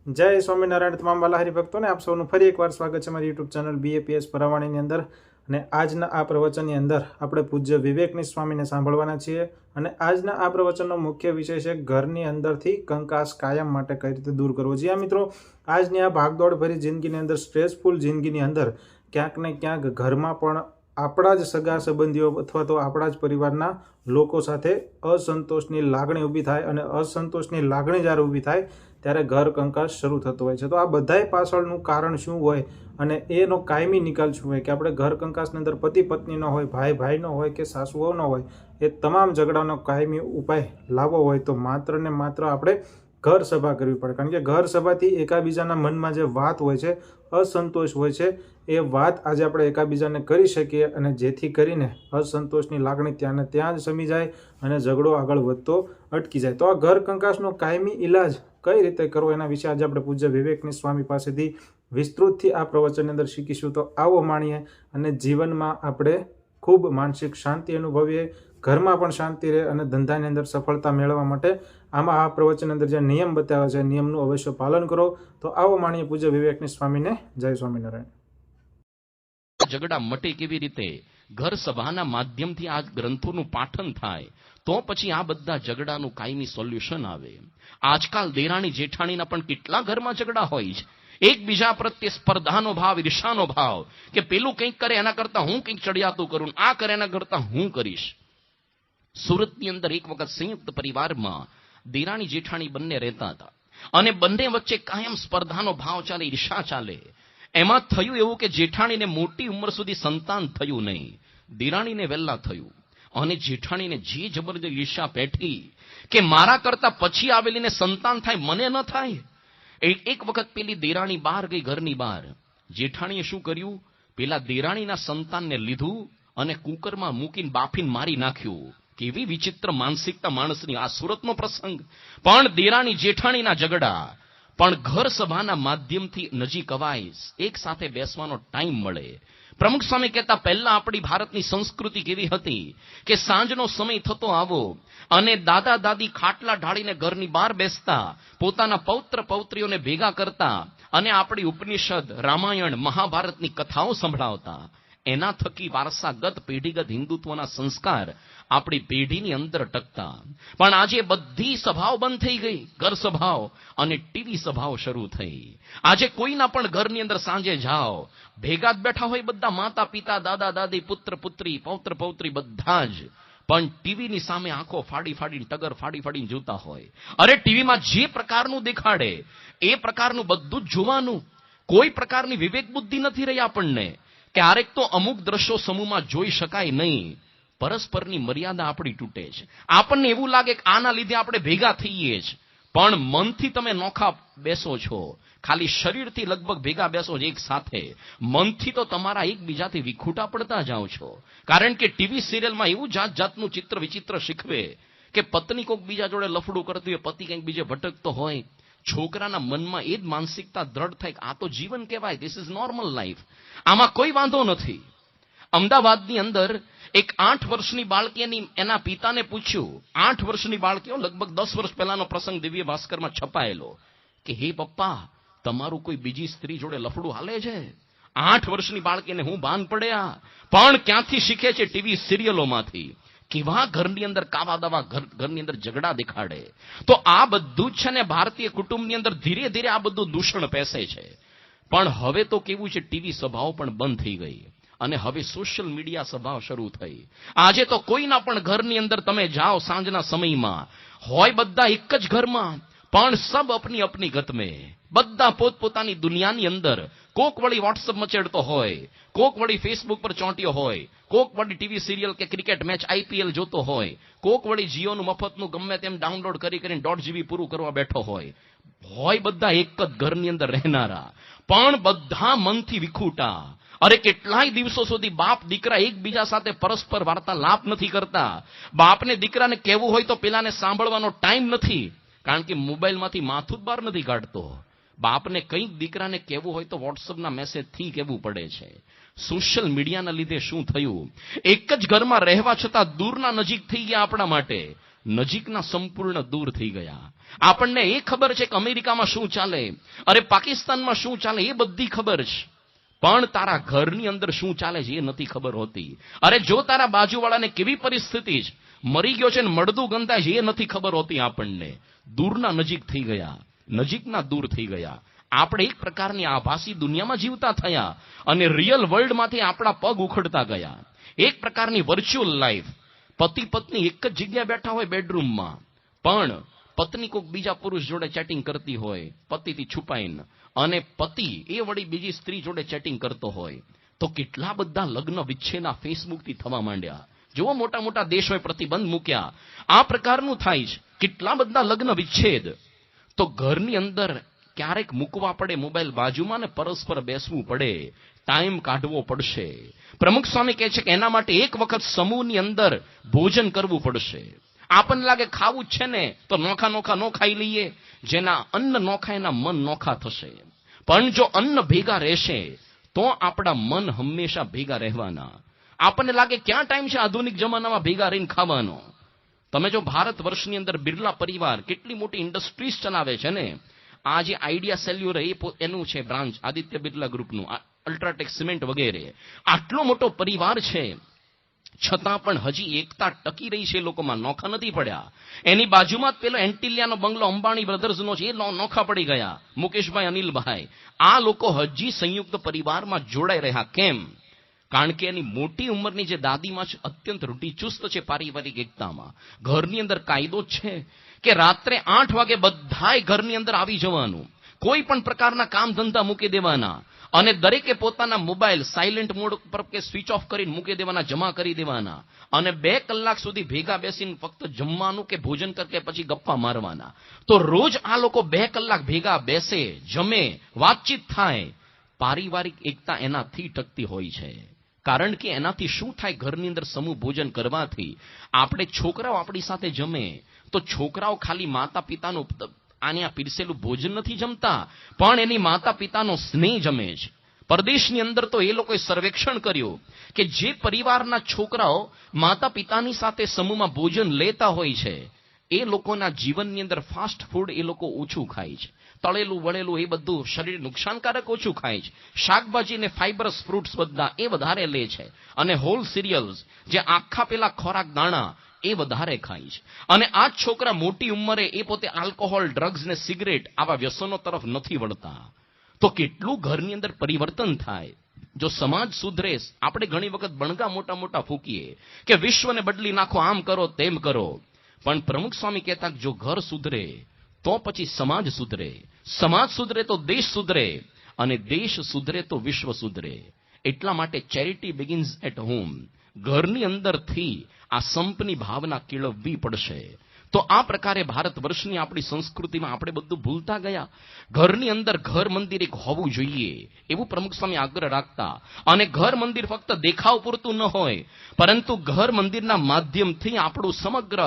જય સ્વામિનારાયણ તમામ વાલા હરિભક્તોને આપ સૌનું ફરી એકવાર સ્વાગત છે મારી યુટ્યુબ ચેનલ BAPS પરવાણીની અંદર। અને આજના આ પ્રવચનની અંદર આપણે પૂજ્ય વિવેકની સ્વામીને સાંભળવાના છીએ। અને આજના આ પ્રવચનનો મુખ્ય વિષય છે ઘરની અંદરથી કંકાસ કાયમ માટે કઈ રીતે દૂર કરવો। જી હા મિત્રો, આજની આ ભાગદોડ ભરી જિંદગીની અંદર, સ્ટ્રેસફુલ જિંદગીની અંદર ક્યાંક ને ક્યાંક ઘરમાં પણ આપણા જ સગા સંબંધીઓ અથવા તો આપણા જ પરિવારના લોકો સાથે અસંતોષની લાગણી ઊભી થાય, અને અસંતોષની લાગણી જ્યારે ઊભી થાય ત્યારે ઘર કંકાસ શરૂ થતો હોય છે। તો આ બધાય પાછળનું કારણ શું હોય અને એનો કાયમી નિકાલ શું હોય કે આપણે ઘર કંકાસની અંદર પતિ પત્નીનો હોય, ભાઈ ભાઈનો હોય કે સાસુ વહુનો હોય, એ તમામ ઝઘડાનો કાયમી ઉપાય લાવવો હોય તો માત્ર ને માત્ર આપણે ઘર સભા કરવી પડે। કારણ કે ઘર સભાથી એકાબીજાના મનમાં જે વાત હોય છે, અસંતોષ હોય છે, એ વાત આજે આપણે એકાબીજાને કરી શકીએ, અને જેથી કરીને અસંતોષની લાગણી ત્યાં ને ત્યાં જ શમી જાય અને ઝઘડો આગળ વધતો અટકી જાય। તો આ ઘર કંકાસનો કાયમી ઇલાજ કઈ રીતે કરવો એના વિશે આજે આપણે પૂજ્ય વિવેકની સ્વામી પાસેથી વિસ્તૃતથી આ પ્રવચનની અંદર શીખીશું। તો આવો માણીએ અને જીવનમાં આપણે ખૂબ માનસિક શાંતિ અનુભવીએ, ઘરમાં પણ શાંતિ રહે અને ધંધાની અંદર સફળતા મેળવવા માટે આમાં આ પ્રવચન અંદર જે નિયમ બતાવ્યા છે, નિયમનું અવશ્ય પાલન કરો। તો આવો માણીએ પૂજ્ય વિવેકની સ્વામીને। જય સ્વામિનારાયણ। ઝઘડા મટે કેવી રીતે? ઘર સભાના માધ્યમથી આ ગ્રંથોનું પાઠન થાય તો પછી આ બધા ઝઘડાનું કાયમી સોલ્યુશન આવે। આજકાલ દેરાણી જેઠાણીના પણ કેટલા ઘરમાં ઝઘડા હોય છે, એકબીજા પ્રત્યે સ્પર્ધાનો ભાવ, ઈર્ષાનો ભાવ, કે પેલું કંઈક કરે એના કરતા હું કંઈક ચડિયાતું કરું, આ કરે એના કરતા હું કરીશ। સુરતની અંદર એક વખત સંયુક્ત પરિવારમાં દેરાણી જેઠાણી બંને રહેતા હતા, અને બંને વચ્ચે કાયમ સ્પર્ધાનો ભાવ ચાલે, ઈર્ષા ચાલે। એમાં થયું એવું કે જેઠાણીને મોટી ઉંમર સુધી સંતાન થયું નહીં, દેરાણીને વહેલા થયું, અને જેઠાણીને જે જબરજસ્ત ઈર્ષા પેઠી કે મારા કરતા પછી આવેલીને સંતાન થાય, મને ન થાય। એક વખત પેલી દેરાણી બહાર ગઈ, ઘરની બહાર। જેઠાણીએ શું કર્યું? પેલા દેરાણીના સંતાનને લીધું અને કુકરમાં મૂકીને બાફીને મારી નાખ્યું। કેવી વિચિત્ર માનસિકતા માણસની! આ સુરતનો પ્રસંગ। પણ દેરાણી જેઠાણીના ઝઘડા પણ ઘર સભાના માધ્યમથી નજીક અવાય, એક સાથે બેસવાનો ટાઈમ મળે। પ્રમુખ સ્વામી કહેતા, પહેલા આપણી ભારતની સંસ્કૃતિ કેવી હતી કે સાંજનો સમય થતો આવો અને દાદા દાદી ખાટલા ઢાળીને ઘરની બહાર બેસતા, પોતાના પૌત્ર પૌત્રીઓને ભેગા કરતા અને આપણી ઉપનિષદ, રામાયણ, મહાભારતની કથાઓ સંભળાવતા। એના થકી વારસાગત પેઢીગત હિન્દુત્વના સંસ્કાર આપણી પેઢીની અંદર ટકતા। પણ આજે બધી સભાઓ બંધ થઈ ગઈ, ઘર સભાઓ, અને ટીવી સભાઓ શરૂ થઈ। આજે કોઈના પણ ઘરની અંદર સાંજે જાઓ, ભેગા જ બેઠા હોય બધા, માતા પિતા, દાદા દાદી, પુત્ર પુત્રી, પૌત્ર પૌત્રી, બધા જ, પણ ટીવીની સામે આંખો ફાડી ફાડીને, ટગર ફાડી ફાડીને જોતા હોય। અરે ટીવીમાં જે પ્રકારનું દેખાડે એ પ્રકારનું બધું જ જોવાનું, કોઈ પ્રકારની વિવેક બુદ્ધિ નથી રહી આપણને। ક્યારેક તો અમુક દ્રશ્યો સમૂહમાં જોઈ શકાય નહીં, પરસ્પરની મર્યાદા આપણી તૂટે છે। આપણને એવું લાગે કે આના લીધે આપણે ભેગા થઈએ જ, પણ મનથી તમે નોખા બેસો છો, ખાલી શરીરથી લગભગ ભેગા બેસો છો એક સાથે, મનથી તો તમારા એકબીજાથી વિખૂટા પડતા જાઓ છો। કારણ કે ટીવી સિરિયલમાં એવું જાત જાતનું ચિત્ર વિચિત્ર શીખવે કે પત્ની કોઈક બીજા જોડે લફડું કરતી હોય, પતિ કંઈક બીજે ભટકતો હોય, છોકરાના મનમાં એ જ માનસિકતા દ્રઢ થાય કે આ તો જીવન કહેવાય, ધીસ ઇઝ નોર્મલ લાઈફ, આમાં કોઈ વાંધો નથી। અમદાવાદની અંદર એક 8 વર્ષની બાળકીની એના પિતાને પૂછ્યું, 8 વર્ષની બાળકીઓ, લગભગ 10 વર્ષ પહેલાનો પ્રસંગ દિવ્ય ભાસ્કરમાં છપાયેલો, કે હે પપ્પા, તમારું કોઈ બીજી સ્ત્રી જોડે લફડું હાલે છે? 8 વર્ષની બાળકીને હું ભાન પડ્યા, પણ ક્યાંથી શીખે છે? ટીવી સિરિયલોમાંથી। કેવા ઘરની અંદર કાવા દાવા, ઘરની અંદર ઝઘડા દેખાડે। તો આ બધું જ છે ને ભારતીય કુટુંબની અંદર ધીરે ધીરે આ બધું દૂષણ પેસે છે। પણ હવે તો કેવું છે, ટીવી સભાઓ પણ બંધ થઈ ગઈ અને હવે સોશિયલ મીડિયા સભાઓ શરૂ થઈ। આજે તો કોઈના પણ ઘરની અંદર તમે જાઓ સાંજના સમયમાં, હોય બધા એક જ ઘરમાં, પણ સબ અપની અપની ગત મેં, બધા પોતપોતાની દુનિયાની અંદર, કોક વળી વોટ્સઅપ મચેડતો હોય, કોક વળી ફેસબુક પર ચોંટ્યો હોય, કોક વળી ટીવી સિરિયલ કે ક્રિકેટ મેચ IPL જોતો હોય, કોક વળી જીઓનું મફતનું ગમે તેમ ડાઉનલોડ કરીને 1.5 GB પૂરું કરવા બેઠો હોય બધા એક જ ઘરની અંદર રહેનારા, પણ બધા મનથી વિખૂટા। અરે કેટલાય દિવસો સુધી બાપ દીકરા એકબીજા સાથે પરસ્પર વાર્તાલાપ નથી કરતા। બાપને દીકરાને કહેવું હોય તો પેલાને સાંભળવાનો ટાઈમ નથી, કારણ કે મોબાઈલમાંથી માથું જ બહાર નથી કાઢતો। બાપને કંઈક દીકરાને કહેવું હોય તો વોટ્સઅપના મેસેજથી કહેવું પડે છે। સોશિયલ મીડિયાના લીધે શું થયું, એક જ ઘરમાં રહેવા છતાં દૂરના નજીક થઈ ગયા આપણા માટે। નજીકના સંપૂર્ણ દૂર થઈ ગયા. આપણને એ ખબર છે કે અમેરિકામાં શું ચાલે, અરે પાકિસ્તાનમાં શું ચાલે એ બધી ખબર છે, પણ તારા ઘરની અંદર શું ચાલે છે એ નથી ખબર હોતી. અરે જો તારા બાજુવાળાને કેવી પરિસ્થિતિ છે, મરી ગયો છે ને મળદું ગંધાય છે, એ નથી ખબર હોતી આપણને. દૂરના નજીક થઈ ગયા, નજીકના દૂર થઈ ગયા. આપણે એક પ્રકારની આભાસી દુનિયામાં જીવતા થયા અને રિયલ વર્લ્ડમાંથી આપણા પગ ઉખડતા ગયા. એક પ્રકારની વર્ચ્યુઅલ લાઈફ. પતિ પત્ની એક જ જગ્યાએ બેઠા હોય બેડરૂમમાં, પણ પત્ની કોઈક બીજા પુરુષ જોડે ચેટિંગ કરતી હોય પતિથી છુપાઈને, અને પતિ એ વળી બીજી સ્ત્રી જોડે ચેટિંગ કરતો હોય. તો કેટલા બધા લગ્ન વિચ્છેદના ફેસબુકથી થવા માંડ્યા. જેવો મોટા મોટા દેશોએ પ્રતિબંધ મૂક્યા, આ પ્રકારનું થાય છે. કેટલા બધા લગ્ન વિચ્છેદ. તો ઘરની અંદર ક્યારેક મૂકવા પડે મોબાઈલ બાજુમાં ને પરસ્પર બેસવું પડે, ટાઈમ કાઢવો પડશે. પ્રમુખ સ્વામી કહે છે કે એના માટે એક વખત સમૂહની અંદર ભોજન કરવું પડશે. આપણને લાગે ખાવું જ છે ને તો નોખા નોખા નો ખાઈ લઈએ. જેના અન્ન નોખા એના મન નોખા થશે. પણ જો અન્ન ભેગા રહેશે તો આપણા મન હંમેશા ભેગા રહેવાના. આપણને લાગે ક્યાં ટાઈમ છે આધુનિક જમાનામાં ભેગા રહીને ખાવાનો. તમે જો ભારત વર્ષની અંદર બિરલા પરિવાર કેટલી મોટી ઇન્ડસ્ટ્રીઝ ચલાવે છે ને. આ જે આઈડિયા સેલ્યુલર એનું છે બ્રાન્ચ, આદિત્ય બિરલા ગ્રુપનું, અલ્ટ્રાટેક સિમેન્ટ વગેરે. આટલો મોટો પરિવાર છે છતાં પણ હજી એકતા ટકી રહી છે, લોકોમાં નોખા નથી પડ્યા. એની બાજુમાં જ પેલો એન્ટિલિયાનો બંગલો અંબાણી બ્રધર્સનો છે, એ નોખા પડી ગયા, મુકેશભાઈ, અનિલભાઈ. આ લોકો હજી સંયુક્ત પરિવારમાં જોડાઈ રહ્યા. કેમ? કારણ કે એની મોટી ઉંમરની જે દાદીમાં છે અત્યંત રૂઢિચુસ્ત છે પારિવારિક એકતામાં. ઘરની અંદર કાયદો છે કે રાત્રે 8 વાગે બધાય ઘરની અંદર આવી જવાનું, કોઈ પણ પ્રકારના કામ ધંધા મૂકી દેવાના, અને દરેકે પોતાના મોબાઈલ સાયલેન્ટ મોડ પર કે સ્વિચ ઓફ કરીને મૂકી દેવાના, જમા કરી દેવાના, અને 2 કલાક સુધી ભેગા બેસીને ફક્ત જમવાનું કે ભોજન કરકે પછી ગપ્પા મારવાના. તો રોજ આ લોકો 2 કલાક ભેગા બેસે, જમે, વાતચીત થાય. પારિવારિક એકતા એનાથી ટકતી હોય છે. કારણ કે એનાથી શું થાય, ઘરની અંદર સમૂહ ભોજન કરવાથી આપણે છોકરાઓ આપણી સાથે જમે તો છોકરાઓ ખાલી માતા પિતાનું આને પીરસેલું ભોજન નથી જમતા, પણ એની માતા પિતાનો સ્નેહ જમે છે. પરદેશની અંદર તો એ લોકોએ સર્વેક્ષણ કર્યું કે જે પરિવારના છોકરાઓ માતા પિતાની સાથે સમૂહમાં ભોજન લેતા હોય છે એ લોકોના જીવનની અંદર ફાસ્ટ ફૂડ એ લોકો ઓછું ખાય છે. તળેલું વળેલું એ બધું શરીર નુકસાનકારક ઓછું ખાય છે. શાકભાજી ને ફાઇબરસ ફ્રૂટ્સ બધા એ વધારે લે છે, અને હોલ સિરિયલ્સ જે આખા પેલા ખોરાક દાણા એ વધારે ખાય છે. અને આ છોકરા મોટી ઉંમરે એ પોતે આલ્કોહોલ, ડ્રગ્સ ને સિગરેટ આવા વ્યસનો તરફ નથી વળતા. તો કેટલું ઘરની અંદર પરિવર્તન થાય જો સમાજ સુધરે. આપણે ઘણી વખત બણગા મોટા મોટા ફૂકીએ કે વિશ્વને બદલી નાખો, આમ કરો તેમ કરો, પણ પ્રમુખ સ્વામી કહેતા જો ઘર સુધરે તો પછી સમાજ સુધરે, સમાજ સુધરે તો દેશ સુધરે, અને દેશ સુધરે તો વિશ્વ સુધરે. એટલા માટે ચેરિટી બિગિન્સ એટ હોમ. ઘરની અંદરથી આ સંપની ભાવના કેળવવી પડશે. તો આ પ્રકારે ભારત વર્ષની આપણી સંસ્કૃતિમાં આપણે બધું ભૂલતા ગયા. ઘરની અંદર ઘર મંદિર એક હોવું જોઈએ એવું પ્રમુખ સ્વામી આગ્રહ રાખતા. અને ઘર મંદિર ફક્ત દેખાવ પૂરતું ન હોય, પરંતુ ઘર મંદિરના માધ્યમથી આપણું સમગ્ર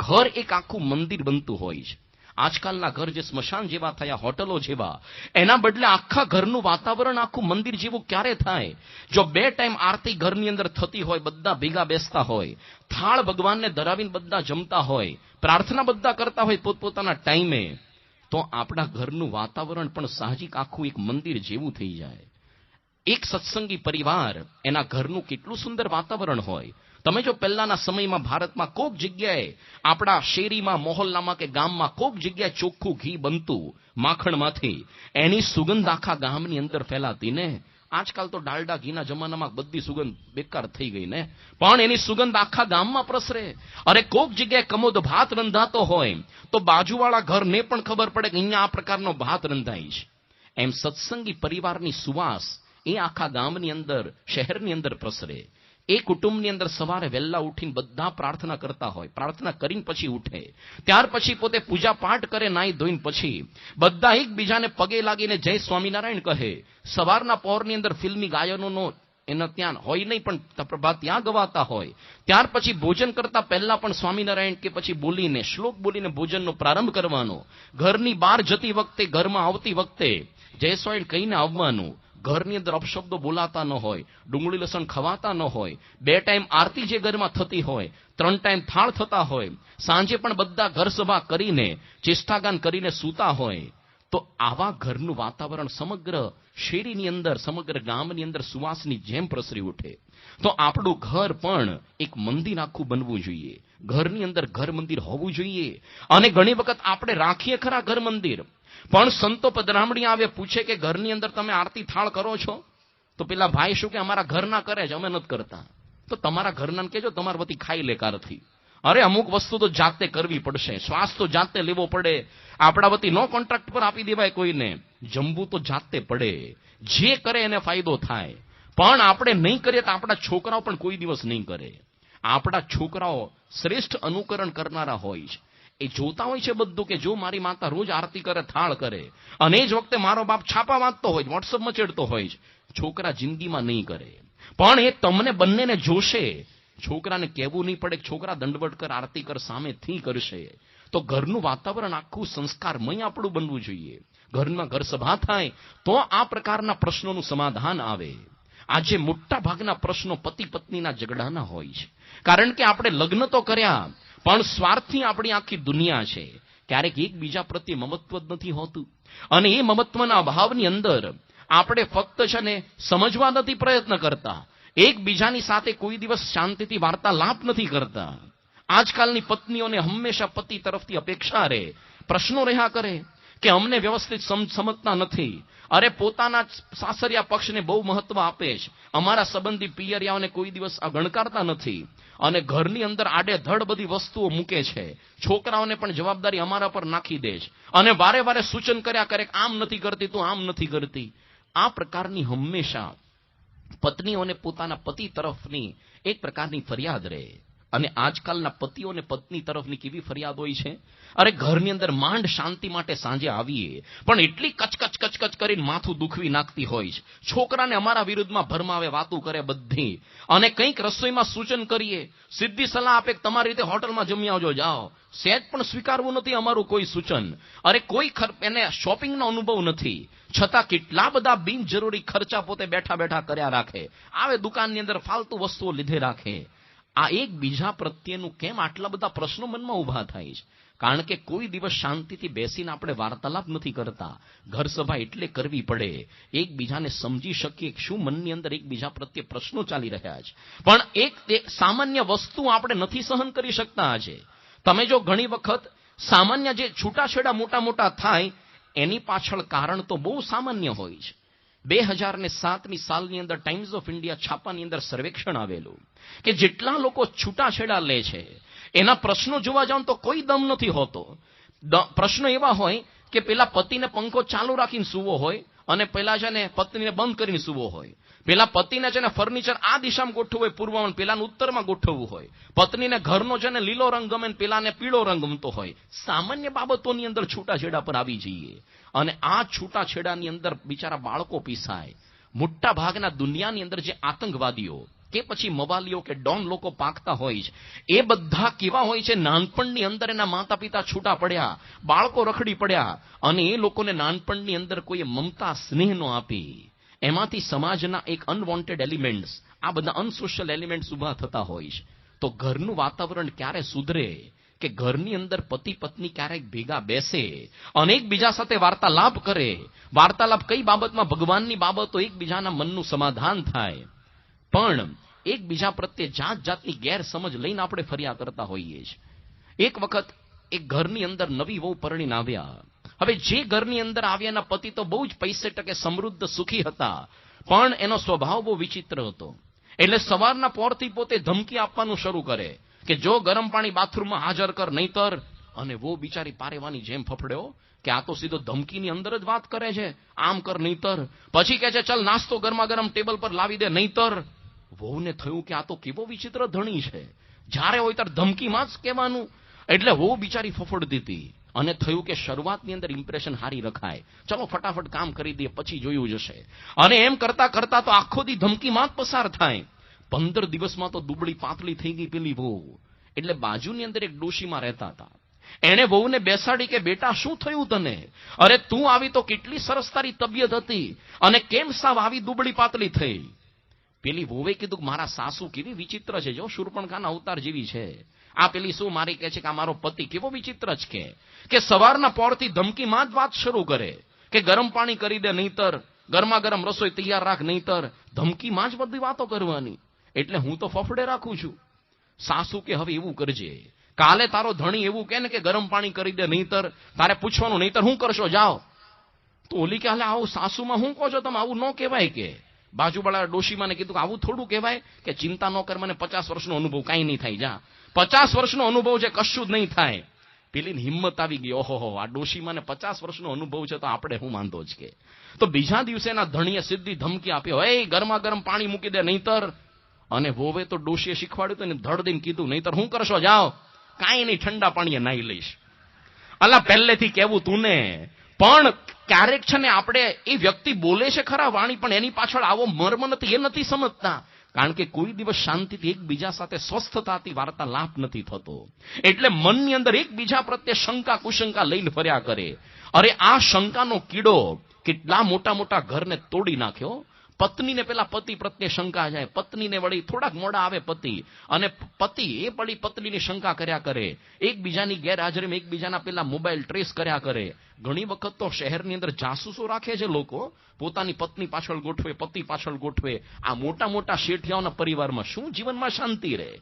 ઘર એક આખું મંદિર બનતું હોય છે. આજકાલના ઘર જે સ્મશાન જેવા થયા, હોટલો જેવા, એના બદલે આખા ઘરનું વાતાવરણ આખું મંદિર જેવું ક્યારે થાય? જો 2 ટાઈમ આરતી ઘરની અંદર થતી હોય, બધા ભેગા બેસતા હોય, થાળ ભગવાનને ધરાવીને બધા જમતા હોય, પ્રાર્થના બધા કરતા હોય પોતપોતાના ટાઈમે, તો આપણા ઘરનું વાતાવરણ પણ સાહજિક આખું એક મંદિર જેવું થઈ જાય. એક સત્સંગી પરિવાર, એના ઘરનું કેટલું સુંદર વાતાવરણ હોય. તમે જો પહેલાના સમયમાં ભારતમાં કોક જગ્યાએ આપણા શેરીમાં, મોહલ્લામાં કે ગામમાં કોક જગ્યાએ ચોખ્ખું ઘી બનતું માખણમાંથી, એની સુગંધ આખા ગામની અંદર ફેલાતી ને. આજકાલ તો ડાલડા ઘીના જમાનામાં બધી સુગંધ બેકાર થઈ ગઈ ને, પણ એની સુગંધ આખા ગામમાં પ્રસરે. અરે કોક જગ્યાએ કમોદ ભાત રંધાતો હોય તો બાજુવાળા ઘરને પણ ખબર પડે કે અહીંયા આ પ્રકારનો ભાત રંધાય છે. એમ સત્સંગી પરિવારની સુવાસ એ આખા ગામની અંદર, શહેરની અંદર પ્રસરે. એ કુટુંબની અંદર સવારે વહેલા ઉઠીને બધા પ્રાર્થના કરતા હોય, પ્રાર્થના કરીને પછી ઉઠે, ત્યાર પછી પોતે પૂજા પાઠ કરે, નાઈ ધોઈને પછી બધા એકબીજાને પગે લાગીને જય સ્વામિનારાયણ કહે. સવારના પહોરની અંદર ફિલ્મી ગાયનોનો એના ત્યાં હોય નહીં, પણ પ્રભાત ત્યાં ગવાતા હોય. ત્યાર પછી ભોજન કરતા પહેલા પણ સ્વામિનારાયણ કે પછી બોલીને, શ્લોક બોલીને ભોજનનો પ્રારંભ કરવાનો. ઘરની બહાર જતી વખતે, ઘરમાં આવતી વખતે જય સ્વામી કહીને આવવાનું. ઘરની અંદર અપશબ્દો બોલાતા ન હોય, ડુંગળી લસણ ખવાતા ન હોય, 2 ટાઈમ આરતી જે ઘરમાં થતી હોય, 3 ટાઈમ થાળ થતા હોય, સાંજે પણ બધા ઘર સભા કરીને ચેષ્ટાગાન કરીને સૂતા હોય, તો આવા ઘરનું વાતાવરણ સમગ્ર શેરીની અંદર, સમગ્ર ગામની અંદર સુવાસની જેમ પ્રસરી ઉઠે. તો આપણું ઘર પણ એક મંદિર આખું બનવું જોઈએ. ઘરની અંદર ઘર મંદિર હોવું જોઈએ. અને ઘણી વખત આપણે રાખીએ ખરા ઘર મંદિર, પણ સંતો પધરામણી આવે પૂછે કે ઘરની અંદર તમે આરતી થાળ કરો છો? તો પેલા ભાઈ શું કે અમારા ઘરના કરે છે, અમે નથી કરતા. તો તમારા ઘરના કહેજો તમારા વતી ખાઈ લે કારથી. અરે અમુક વસ્તુ તો જાતે કરવી પડશે, શ્વાસ તો જાતે લેવો પડે. આપણા વતી નો કોન્ટ્રાક્ટ પર આપી દેવાય કોઈને. જમવું તો જાતે પડે. જે કરે એને ફાયદો થાય. પણ આપણે નહીં કરીએ તો આપણા છોકરાઓ પણ કોઈ દિવસ નહીં કરે. આપણા છોકરાઓ શ્રેષ્ઠ અનુકરણ કરનારા હોય છે. એ જોતા હોય છે બધું કે જો મારી માતા રોજ આરતી કરે, થાળ કરે, અને એ જ વખતે મારો બાપ છાપા વાંચતો હોય, વોટ્સઅપ મચેડતો હોય છે. છોકરા જિંદગીમાં નહીં કરે. પણ એ તમને બંનેને જોશે. છોકરાને કહેવું નહીં પડે કે છોકરા દંડવટ કર, આરતી કર, સામેથી કરશે. તો ઘરનું વાતાવરણ આખું સંસ્કારમય આપણું બનવું જોઈએ. ઘરમાં ઘર સભા થાય તો આ પ્રકારના પ્રશ્નોનું સમાધાન આવે. આજે મોટા ભાગના પ્રશ્નો પતિ પત્નીના ઝઘડાના હોય છે. કારણ કે આપણે લગ્ન તો કર્યા, પણ સ્વાર્થથી આપણી આખી દુનિયા છે. ક્યારેક એકબીજા પ્રત્યે મમત્વ જ નથી હોતું. અને એ મમત્વના અભાવની અંદર આપણે ફક્ત છે ને સમજવા નથી પ્રયત્ન કરતા, એકબીજાની સાથે કોઈ દિવસ શાંતિથી વાર્તાલાપ નથી કરતા. આજકાલની પત્નીઓને હંમેશા પતિ તરફથી અપેક્ષા રહે, પ્રશ્નો રહ્યા કરે કે અમને વ્યવસ્થિત સમજતા નથી. અરે પોતાના સાસરિયા પક્ષને બહુ મહત્વ આપે છે, અમારા સંબંધી પિયરિયાઓને કોઈ દિવસ ગણકારતા નથી. અને ઘરની અંદર આડેધડ બધી વસ્તુઓ મૂકે છે. છોકરાઓને પણ જવાબદારી અમારા પર નાખી દે છે. અને વારે વારે સૂચન કર્યા કરે કે આમ નથી કરતી, તું આમ નથી કરતી. આ પ્રકારની હંમેશા પત્નીઓને પોતાના પતિ તરફની એક પ્રકારની ફરિયાદ રહે. અને આજકાલના પતિઓને પત્ની તરફની કેવી ફરિયાદ હોય છે? અરે ઘરની અંદર માંડ શાંતિ માટે સાંજે આવીએ, પણ એટલી કચકચ કચકચ કરીને માથું દુખવી નાખતી હોય છે. છોકરાને અમારા વિરુદ્ધમાં ભરમાવે, વાતું કરે બધી. અને કંઈક રસોઈમાં સૂચન કરીએ, સીધી સલાહ આપે કે તમારી રીતે હોટલમાં જમી આવજો, જાઓ. સહેજ પણ સ્વીકારવું નથી અમારું કોઈ સૂચન. અરે કોઈ એને શોપિંગનો અનુભવ નથી, છતાં કેટલા બધા બિનજરૂરી ખર્ચા પોતે બેઠા બેઠા કર્યા રાખે. આવે દુકાનની અંદર ફાલતુ વસ્તુઓ લીધે રાખે. આ એકબીજા પ્રત્યેનું કેમ આટલા બધા પ્રશ્નો મનમાં ઊભા થાય છે? કારણ કે કોઈ દિવસ શાંતિથી બેસીને આપણે વાર્તાલાપ નથી કરતા. ઘર સભા એટલે કરવી પડે, એકબીજાને સમજી શકીએ શું મનની અંદર એકબીજા પ્રત્યે પ્રશ્નો ચાલી રહ્યા છે. પણ એક સામાન્ય વસ્તુ આપણે નથી સહન કરી શકતા. આજે તમે જો ઘણી વખત સામાન્ય જે છૂટાછેડા મોટા મોટા થાય એની પાછળ કારણ તો બહુ સામાન્ય હોય છે. 2007ની સાલની અંદર ટાઈમ્સ ઓફ ઇન્ડિયા છાપાની અંદર સર્વેક્ષણ આવેલું કે જેટલા લોકો છૂટાછેડા લે છે એના પ્રશ્નો જોવા જાવ તો કોઈ દમ નથી હોતો. પ્રશ્નો એવા હોય કે પેલા પતિને પંખો ચાલુ રાખીને સૂવો હોય, અને પેલા છે ને પત્નીને બંધ કરીને સૂવો હોય. પેલા પતિને છે ને ફર્નિચર આ દિશામાં ગોઠવવું હોય પૂર્વમાં, પેલાને ઉત્તરમાં ગોઠવવું હોય. પત્નીને ઘરનો છે ને લીલો રંગ ગમે ને પેલાને પીળો રંગ ગમતો હોય. સામાન્ય બાબતોની અંદર છૂટાછેડા પર આવી જઈએ. અને આ છૂટાછેડાની અંદર બિચારા બાળકો પીસાય. મોટા ભાગના દુનિયાની અંદર જે આતંકવાદીઓ કે પછી મવાલીઓ કે ડોન લોકો પાકતા હોય છે, એ બધા કેવા હોય છે? નાનપણની અંદર એના માતા પિતા છૂટા પડ્યા, બાળકો રખડી પડ્યા, અને એ લોકોને નાનપણની અંદર કોઈએ મમતા સ્નેહ ન આપી. એમાંથી સમાજના એક અનવોન્ટેડ એલિમેન્ટ્સ, આ બધા અનસોશિયલ એલિમેન્ટ્સ ઉભા થતા હોય છે. તો ઘરનું વાતાવરણ ક્યારે સુધરે કે ઘરની અંદર પતિ પત્ની ક્યારેક ભેગા બેસે અને એકબીજા સાથે વાર્તાલાપ કરે. વાર્તાલાપ કઈ બાબતમાં? ભગવાનની બાબતો, એકબીજાના મનનું સમાધાન થાય. પણ એકબીજા પ્રત્યે જાત જાતની ગેરસમજ લઈને આપણે ફર્યા કરતા હોઈએ છીએ. એક વખત એક ઘરની અંદર નવી વહુ પરણીને આવ્યા. હવે જે ઘરની અંદર આવ્યાના પતિ તો બહુ જ પૈસે ટકે સમૃદ્ધ સુખી હતા, પણ એનો સ્વભાવ બહુ વિચિત્ર હતો. એટલે સવારના પોરથી પોતે ધમકી આપવાનું શરૂ કરે કે જો ગરમ પાણી બાથરૂમમાં હાજર કર, નહીતર. અને વો બિચારી પારેવાની જેમ ફફડ્યો કે આ તો સીધો ધમકીની અંદર જ વાત કરે છે, આમ કર નહીતર. પછી કહે છે ચલ નાસ્તો ગરમા ગરમ ટેબલ પર લાવી દે, નહીતર. વહુને થયું કે આ તો કેવો વિચિત્ર ધણી છે, જ્યારે હોય ત્યારે ધમકીમાં જ કહેવાનું. એટલે વહુ બિચારી ફફડતી હતી. અને થયું કે શરૂઆતની અંદર ઇમ્પ્રેશન હારી રખાય, ચલો ફટાફટ કામ કરી દે, પછી જોયું જશે. અને એમ કરતા કરતા તો આખો દી ધમકીમાં જ પસાર થાય. 15 દિવસમાં તો દુબળી પાતળી થઈ ગઈ પેલી વહુ. એટલે બાજુની અંદર એક ડોશીમાં રહેતા હતા. એણે વહુને બેસાડી કે બેટા શું થયું તને? અરે તું આવી તો કેટલી સરસ તારી તબિયત હતી અને કેમ સાવ આવી દુબળી પાતળી થઈ? પેલી વહુએ કીધું કે મારા સાસુ કેવી વિચિત્ર છે, જો શૂર્પણખાના અવતાર જેવી છે. આ પેલી શું મારી કહે છે કે આ મારો પતિ કેવો વિચિત્ર જ કે સવારના પોરથી ધમકીમાં જ વાત શરૂ કરે કે ગરમ પાણી કરી દે નહીતર, ગરમા ગરમ રસોઈ તૈયાર રાખ નહીતર, ધમકીમાં જ બધી વાતો કરવાની. એટલે હું તો ફફડે રાખું છું. સાસુ કે હવે એવું કરજે, કાલે તારો ધણી એવું કહે ને કે ગરમ પાણી કરી દે નહીતર, તારે પૂછવાનું નહીતર હું કરશો જાઓ. તો ઓલી કે હાલે આવું સાસુમાં હું કહો છો તમે, આવું ન કહેવાય. કે બાજુવાળા ડોશીમાને કીધું કે આવું થોડું કહેવાય કે ચિંતા ન કર, મને 50 વર્ષનો અનુભવ, કાંઈ નહીં થાય, જા 50 વર્ષનો અનુભવ છે, કશું જ નહીં થાય. પેલી હિંમત આવી ગઈ, ઓહો આ ડોશીમાને 50 વર્ષનો અનુભવ છે તો આપણે હું વાંધો જ કે. તો બીજા દિવસે એના ધણીએ સીધી ધમકી આપ્યો, એ ગરમા ગરમ પાણી મૂકી દે નહીતર. અને વોવે તો ડોશીએ શીખવાડ્યું હતું ને ધડ દઈને કીધું નહીતર હું કરશો જાઓ, કાંઈ નહીં ઠંડા પાણીએ નાહી લઈશ. અલા પહેલેથી કેવું તું ને. પણ ક્યારેક છે ને આપણે એ વ્યક્તિ બોલે છે ખરા વાણી, પણ એની પાછળ આવો મર્મ નથી, એ નથી સમજતા. કારણ કે કોઈ દિવસ શાંતિથી એકબીજા સાથે સ્વસ્થતાથી વાર્તાલાપ નથી થતો. એટલે મનની અંદર એકબીજા પ્રત્યે શંકા કુશંકા લઈને ફર્યા કરે. અરે આ શંકાનો કીડો કેટલા મોટા મોટા ઘરને તોડી નાખ્યો. પત્નીને પેલા પતિ પ્રત્યે શંકા જાય, પત્નીને વળી થોડાક મોડા આવે પતિ, અને પતિ એ વળી પત્નીની શંકા કર્યા કરે. એકબીજાની ગેરહાજરીમાં એકબીજાના પેલા મોબાઈલ ટ્રેસ કર્યા કરે. ઘણી વખત તો શહેરની અંદર જાસૂસો રાખે છે લોકો, પોતાની પત્ની પાછળ ગોઠવે, પતિ પાછળ ગોઠવે. આ મોટા મોટા શેઠિયાઓના પરિવારમાં શું જીવનમાં શાંતિ રહે?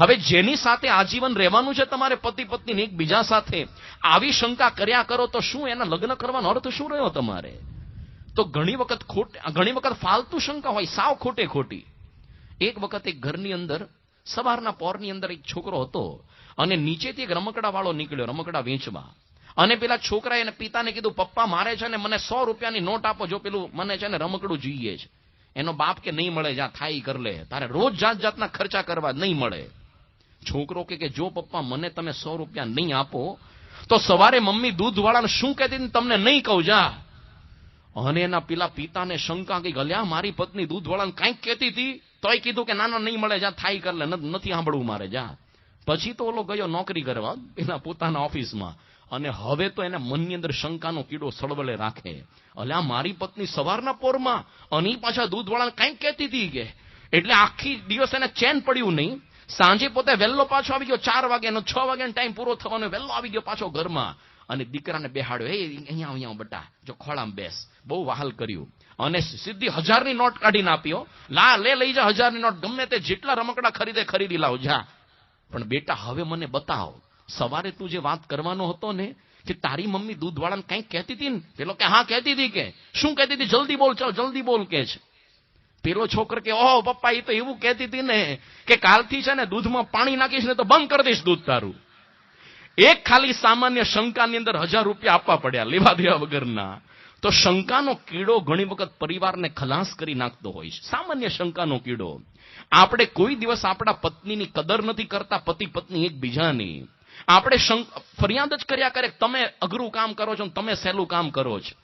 હવે જેની સાથે આજીવન રહેવાનું છે તમારે પતિ પત્ની એકબીજા સાથે, આવી શંકા કર્યા કરો તો શું એના લગ્ન કરવાનો અર્થ શું રહ્યો તમારે? તો ઘણી વખત ફાલતુ શંકા હોય, સાવ ખોટે ખોટી. એક વખત એક ઘરની અંદર સવારના પોરની અંદર એક છોકરો હતો અને નીચેથી એક રમકડા વાળો નીકળ્યો, રમકડા વેચવા. અને પેલા છોકરાએ એને પિતાને કીધું, પપ્પા મારે છે ને મને 100 રૂપિયાની નોટ આપો, જો પેલું મને છે ને રમકડું જોઈએ છે. એનો બાપ કે નહીં મળે, જ્યાં થાય કર લે, તારે રોજ જાત જાતના ખર્ચા કરવા નહીં મળે. છોકરો કે જો પપ્પા મને તમે 100 રૂપિયા નહીં આપો તો સવારે મમ્મી દૂધવાળાને શું કહેતી હતી તમને નહીં કહું, જા. અને એના પેલા પિતાને શંકા ગઈ, ગલ્યા મારી પત્ની દૂધવાળાને કંઈક કહેતી હતી તોય કીધું કે ના નહીં મળે, જા થાય કર લે, નથી સાંભળવું મારે, જા. પછી તો ઓલો ગયો નોકરી કરવા એના પોતાના ઓફિસમાં. અને હવે તો એના મનની અંદર શંકાનો કીડો સળવળે રાખે, અલ્યા મારી પત્ની સવારના પોરમાં અને પાછા દૂધવાળાને કંઈક કહેતી હતી કે. એટલે આખી દિવસ એને ચેન પડ્યું નહીં. સાંજે પોતે વહેલો પાછો આવી ગયો, 4 વાગ્યાનો, 6 વાગ્યાનો ટાઈમ પૂરો થવાનો, વહેલો આવી ગયો પાછો ઘરમાં. અને દીકરાને બેહાડ્યો, એ અહીંયા બટા જો ખોળામાં બેસ. બહુ વહાલ કર્યું અને સીધી 1000ની નોટ કાઢીને આપ્યો, લઈ જા 1000ની નોટ, ગમે તે જેટલા રમકડા ખરીદી લાવ જા. પણ બેટા હવે મને બતાવ, સવારે તું જે વાત કરવાનો હતો ને કે તારી મમ્મી દૂધવાળાને કંઈક કહેતી હતી ને? પેલો કે હા કહેતી હતી. કે શું કહેતી હતી? જલ્દી બોલ, ચાલ જલ્દી બોલ કે છે. પેલો છોકરો કે ઓહો પપ્પા એ તો એવું કહેતી હતી ને કે કાલથી છે ને દૂધમાં પાણી નાખીશ ને તો બંધ કરી દઈશ દૂધ તારું. એક ખાલી સામાન્ય શંકાની અંદર 1000 રૂપિયા આપવા પડ્યા, લેવા દેવા વગરના. તો શંકાનો કીડો ઘણી વખત પરિવારને ખલાસ કરી નાખતો હોય છે. સામાન્ય શંકાનો કીડો. આપણે કોઈ દિવસ આપણા પત્નીની કદર નથી કરતા, પતિ પત્ની એકબીજાની. આપણે ફરિયાદ જ કર્યા કરે, તમે અઘરું કામ કરો છો, તમે સહેલું કામ કરો છો.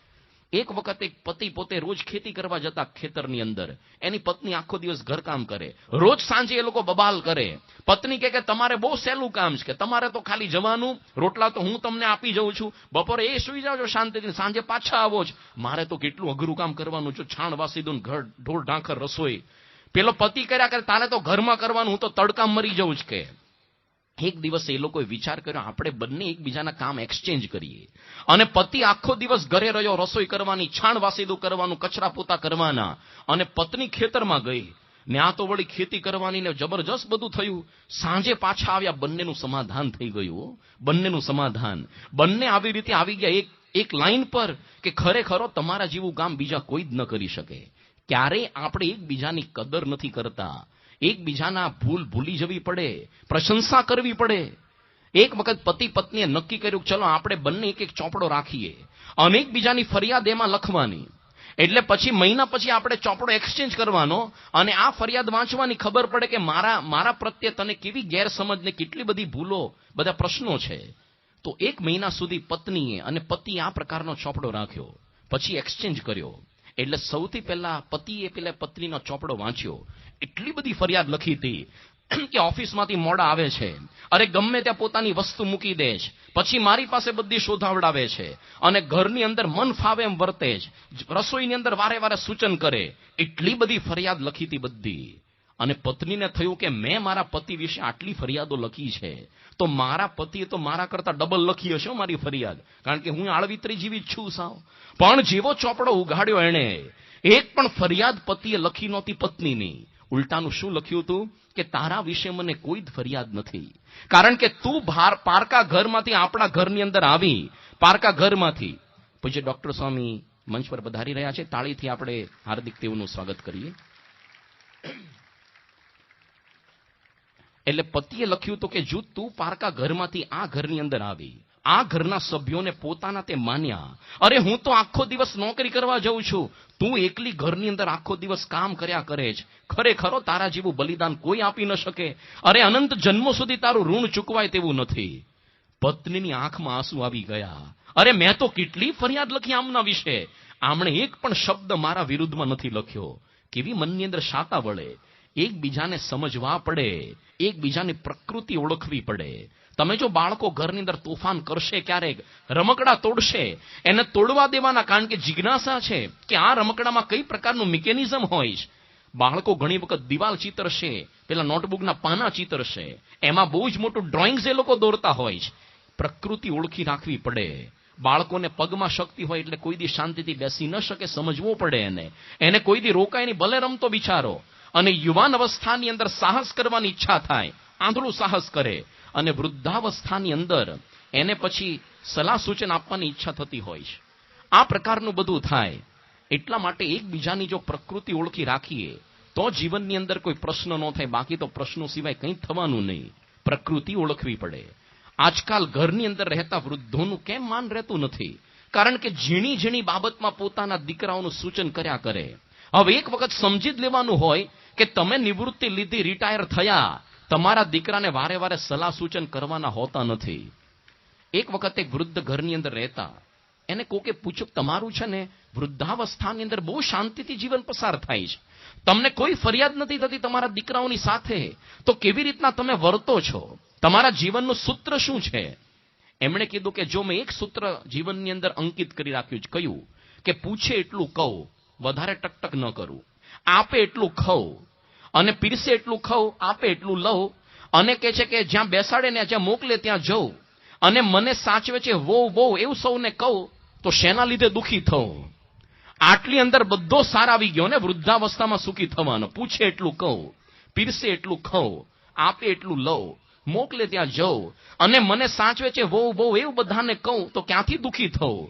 એક વખત એક પતિ પોતે રોજ ખેતી કરવા જતા ખેતરની અંદર, એની પત્ની આખો દિવસ ઘરકામ કરે. રોજ સાંજે એ લોકો બબાલ કરે. પત્ની કે તમારે બહુ સહેલું કામ છે, કે તમારે તો ખાલી જવાનું, રોટલા તો હું તમને આપી જઉં છું, બપોરે એ સુઈ જાવ છો શાંતિથી, સાંજે પાછા આવો છો. મારે તો કેટલું અઘરું કામ કરવાનું છે, છાણ વાસી દઉં, ઘર ઢોર ઢાંખર રસોઈ. પેલો પતિ કર્યા કરે, તારે તો ઘરમાં કરવાનું, હું તો તડકા મરી જઉં જ કે. એક દિવસે એ લોકોએ વિચાર કર્યો આપણે બંને એકબીજાના કામ એક્સચેન્જ કરીએ. અને પતિ આખો દિવસ ઘરે રહ્યો, રસોઈ કરવાની, છાણ વાસીદું કરવાનું, કચરા પોતા કરવાના. અને પત્ની ખેતરમાં ગઈ ને આ તો વળી ખેતી કરવાની ને જબરજસ્ત બધું થયું. સાંજે પાછા આવ્યા, બંનેનું સમાધાન થઈ ગયું. બંનેનું સમાધાન. બંને આવી રીતે આવી ગયા એક લાઈન પર કે ખરેખર તમારા જેવું કામ બીજા કોઈ જ ન કરી શકે. ક્યારેય આપણે એકબીજાની કદર નથી કરતા. એકબીજાના ભૂલી જવી પડે, પ્રશંસા કરવી પડે. એક વખત પતિ પત્નીએ નક્કી કર્યું ચલો આપણે બંને એક ચોપડો રાખીએ અને એકબીજાની ફરિયાદ એમાં લખવાની. એટલે પછી મહિના પછી આપણે ચોપડો એક્સચેન્જ કરવાનો અને આ ફરિયાદ વાંચવાની, ખબર પડે કે મારા પ્રત્યે તને કેવી ગેરસમજ ને કેટલી બધી ભૂલો, બધા પ્રશ્નો છે. તો 1 મહિના સુધી પત્નીએ અને પતિએ આ પ્રકારનો ચોપડો રાખ્યો, પછી એક્સચેન્જ કર્યો. એટલે સૌથી પહેલા પતિએ પેલા પત્નીનો ચોપડો વાંચ્યો. એટલી બધી ફરિયાદ લખી હતી. કે ઓફિસમાંથી મોડા આવે છે, અરે ગમે ત્યાં પોતાની વસ્તુ મૂકી દે છે, પછી મારી પાસે બધી શોધાવડાવે છે, અને ઘરની અંદર મન ફાવે એમ વર્તે છે, રસોઈની અંદર વારે વારે સૂચન કરે. એટલી બધી ફરિયાદ લખી હતી બધી. અને પત્નીને થયું કે મેં મારા પતિ વિશે આટલી ફરિયાદો લખી છે, તો મારા પતિએ તો મારા કરતા ડબલ લખી હશે મારી ફરિયાદ, કારણ કે હું આળવિતરી જેવી જ છું સાવ. પણ જેવો ચોપડો ઉઘાડ્યો એણે, એક પણ ફરિયાદ પતિએ લખી નહોતી પત્નીની. ઉલટાનું શું લખ્યું હતું કે તારા વિશે મને કોઈ જ ફરિયાદ નથી, કારણ કે તું પારકા ઘરમાંથી આપણા ઘરની અંદર આવી, પારકા ઘરમાંથી. પૂજ્ય ડોક્ટર સ્વામી મંચ પર પધારી રહ્યા છે, તાળીથી આપણે હાર્દિક તેઓનું સ્વાગત કરીએ. એટલે પતિએ લખ્યું હતું કે જો તું પારકા ઘરમાંથી આ ઘરની અંદર આવી, આ ઘરના સભ્યોને પોતાના તે માન્યા, અરે હું તો આખો દિવસ નોકરી કરવા જઉં છું, તું એકલી ઘરની અંદર આખો દિવસ કામ કર્યા કરે છે, ખરેખરો તારા જેવું બલિદાન કોઈ આપી ન શકે, અરે અનંત જન્મો સુધી તારું ઋણ ચૂકવાય તેવું નથી. પત્નીની આંખમાં આંસુ આવી ગયા. અરે મેં તો કેટલી ફરિયાદ લખી આમના વિશે, આમણે એક પણ શબ્દ મારા વિરુદ્ધમાં નથી લખ્યો. કેવી મનની અંદર શાતા વળે. એકબીજાને સમજવા પડે, એકબીજાની પ્રકૃતિ ઓળખવી પડે. તમે જો બાળકો ઘરની અંદર તોફાન કરશે, ક્યારેક રમકડા તોડશે, એને તોડવા દેવાના, કારણ કે જિજ્ઞાસા છે કે આ રમકડામાં કઈ પ્રકારનું મિકેનિઝમ હોય છે. બાળકો ઘણી વખત દિવાલ ચિતરશે, પેલા નોટબુકના પાના ચિતરશે, એમાં બહુ જ મોટું ડ્રોઈંગ્સ એ લોકો દોરતા હોય છે. પ્રકૃતિ ઓળખી રાખવી પડે. બાળકોને પગમાં શક્તિ હોય એટલે કોઈ દી શાંતિથી બેસી ન શકે, સમજવો પડે એને કોઈ દી રોકાય નહીં, ભલે રમતો બિચારો. અને યુવાન અવસ્થાની અંદર સાહસ કરવાની ઈચ્છા થાય, આંધળું સાહસ કરે, અને વૃદ્ધાવસ્થાની અંદર એને પછી સલાહ સૂચન આપવાની ઈચ્છા થતી હોય છે. આ પ્રકારનું બધું થાય. એટલા માટે એકબીજાની જો પ્રકૃતિ ઓળખી રાખીએ તો જીવનની અંદર કોઈ પ્રશ્ન ન થાય, બાકી તો પ્રશ્નો સિવાય કંઈ થવાનું નહીં. પ્રકૃતિ ઓળખવી પડે. આજકાલ ઘરની અંદર રહેતા વૃદ્ધોનું કેમ માન રહેતું નથી? કારણ કે ઝીણી ઝીણી બાબતમાં પોતાના દીકરાઓનું સૂચન કર્યા કરે. હવે એક વખત સમજી જ લેવાનું હોય કે તમે નિવૃત્તિ લીધી, રિટાયર થયા, તમારા દીકરાને વારે વારે સલાહ સૂચન કરવાના હોતા નથી. એક વખત એક વૃદ્ધ ઘરની અંદર રહેતા, એને કોકે પૂછ્યું, તમારું છે ને વૃદ્ધાવસ્થાની અંદર બહુ શાંતિથી જીવન પસાર થાય છે, તમને કોઈ ફરિયાદ નથી થતી તમારા દીકરાઓની સાથે, તો કેવી રીતના તમે વર્તો છો? તમારા જીવનનું સૂત્ર શું છે? એમણે કીધું કે જો મેં એક સૂત્ર જીવનની અંદર અંકિત કરી રાખ્યું છે, કયું? કે પૂછે એટલું કહું, વધારે ટકટક ન કરું, આપે એટલું ખાઉં, અને પીરસે એટલું ખાઉં, આપે એટલું લઉં, અને કે છે કે જ્યાં બેસાડે ને જ્યાં મોકલે ત્યાં જઉં, અને મને સાચવે છે વહુ વહુ એવું સૌને કહું, તો શેના લીધે દુઃખી થઉં? આટલી અંદર બધો સાર આવી ગયો ને વૃદ્ધાવસ્થામાં સુખી થવાનો. પૂછે એટલું કહું, પીરસે એટલું ખાઉં, આપે એટલું લઉં, મોકલે ત્યાં જઉં, અને મને સાચવે છે વહુ વહુ એવું બધાને કહું, તો ક્યાંથી દુઃખી થઉં?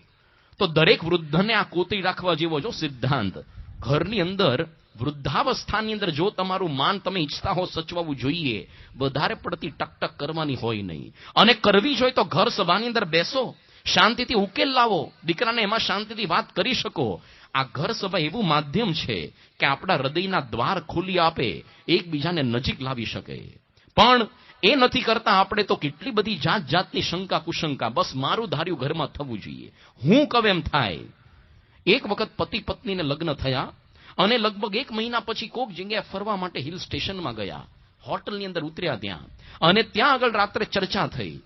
તો દરેક વૃદ્ધને આ કોતરી રાખવા જેવો જો સિદ્ધાંત. ઘરની અંદર વૃદ્ધાવસ્થાની અંદર જો તમારું માન તમે ઈચ્છતા હો સચવાવું જોઈએ, વધારે પડતી ટકટક કરવાની હોય નહીં. અને કરવી જોઈએ તો ઘર સભાની અંદર બેસો, શાંતિથી ઉકેલ લાવો, દીકરાને એમાં શાંતિથી વાત કરી શકો. આ ઘર સભા એવું માધ્યમ છે કે આપણા હૃદયના દ્વાર ખોલી આપે, એકબીજાને નજીક લાવી શકે. પણ એ નથી કરતા આપણે તો કેટલી બધી જાત જાતની શંકા કુશંકા, બસ મારું ધાર્યું ઘરમાં થવું જોઈએ, હું કહું એમ થાય. એક વખત પતિ પત્નીને લગ્ન થયા, અને લગભગ 1 મહિના પછી કોક જગ્યાએ ફરવા માટે હિલ સ્ટેશનમાં ગયા, હોટલની અંદર ઉતર્યા ત્યાં, અને ત્યાં આગળ રાત્રે ચર્ચા થઈ.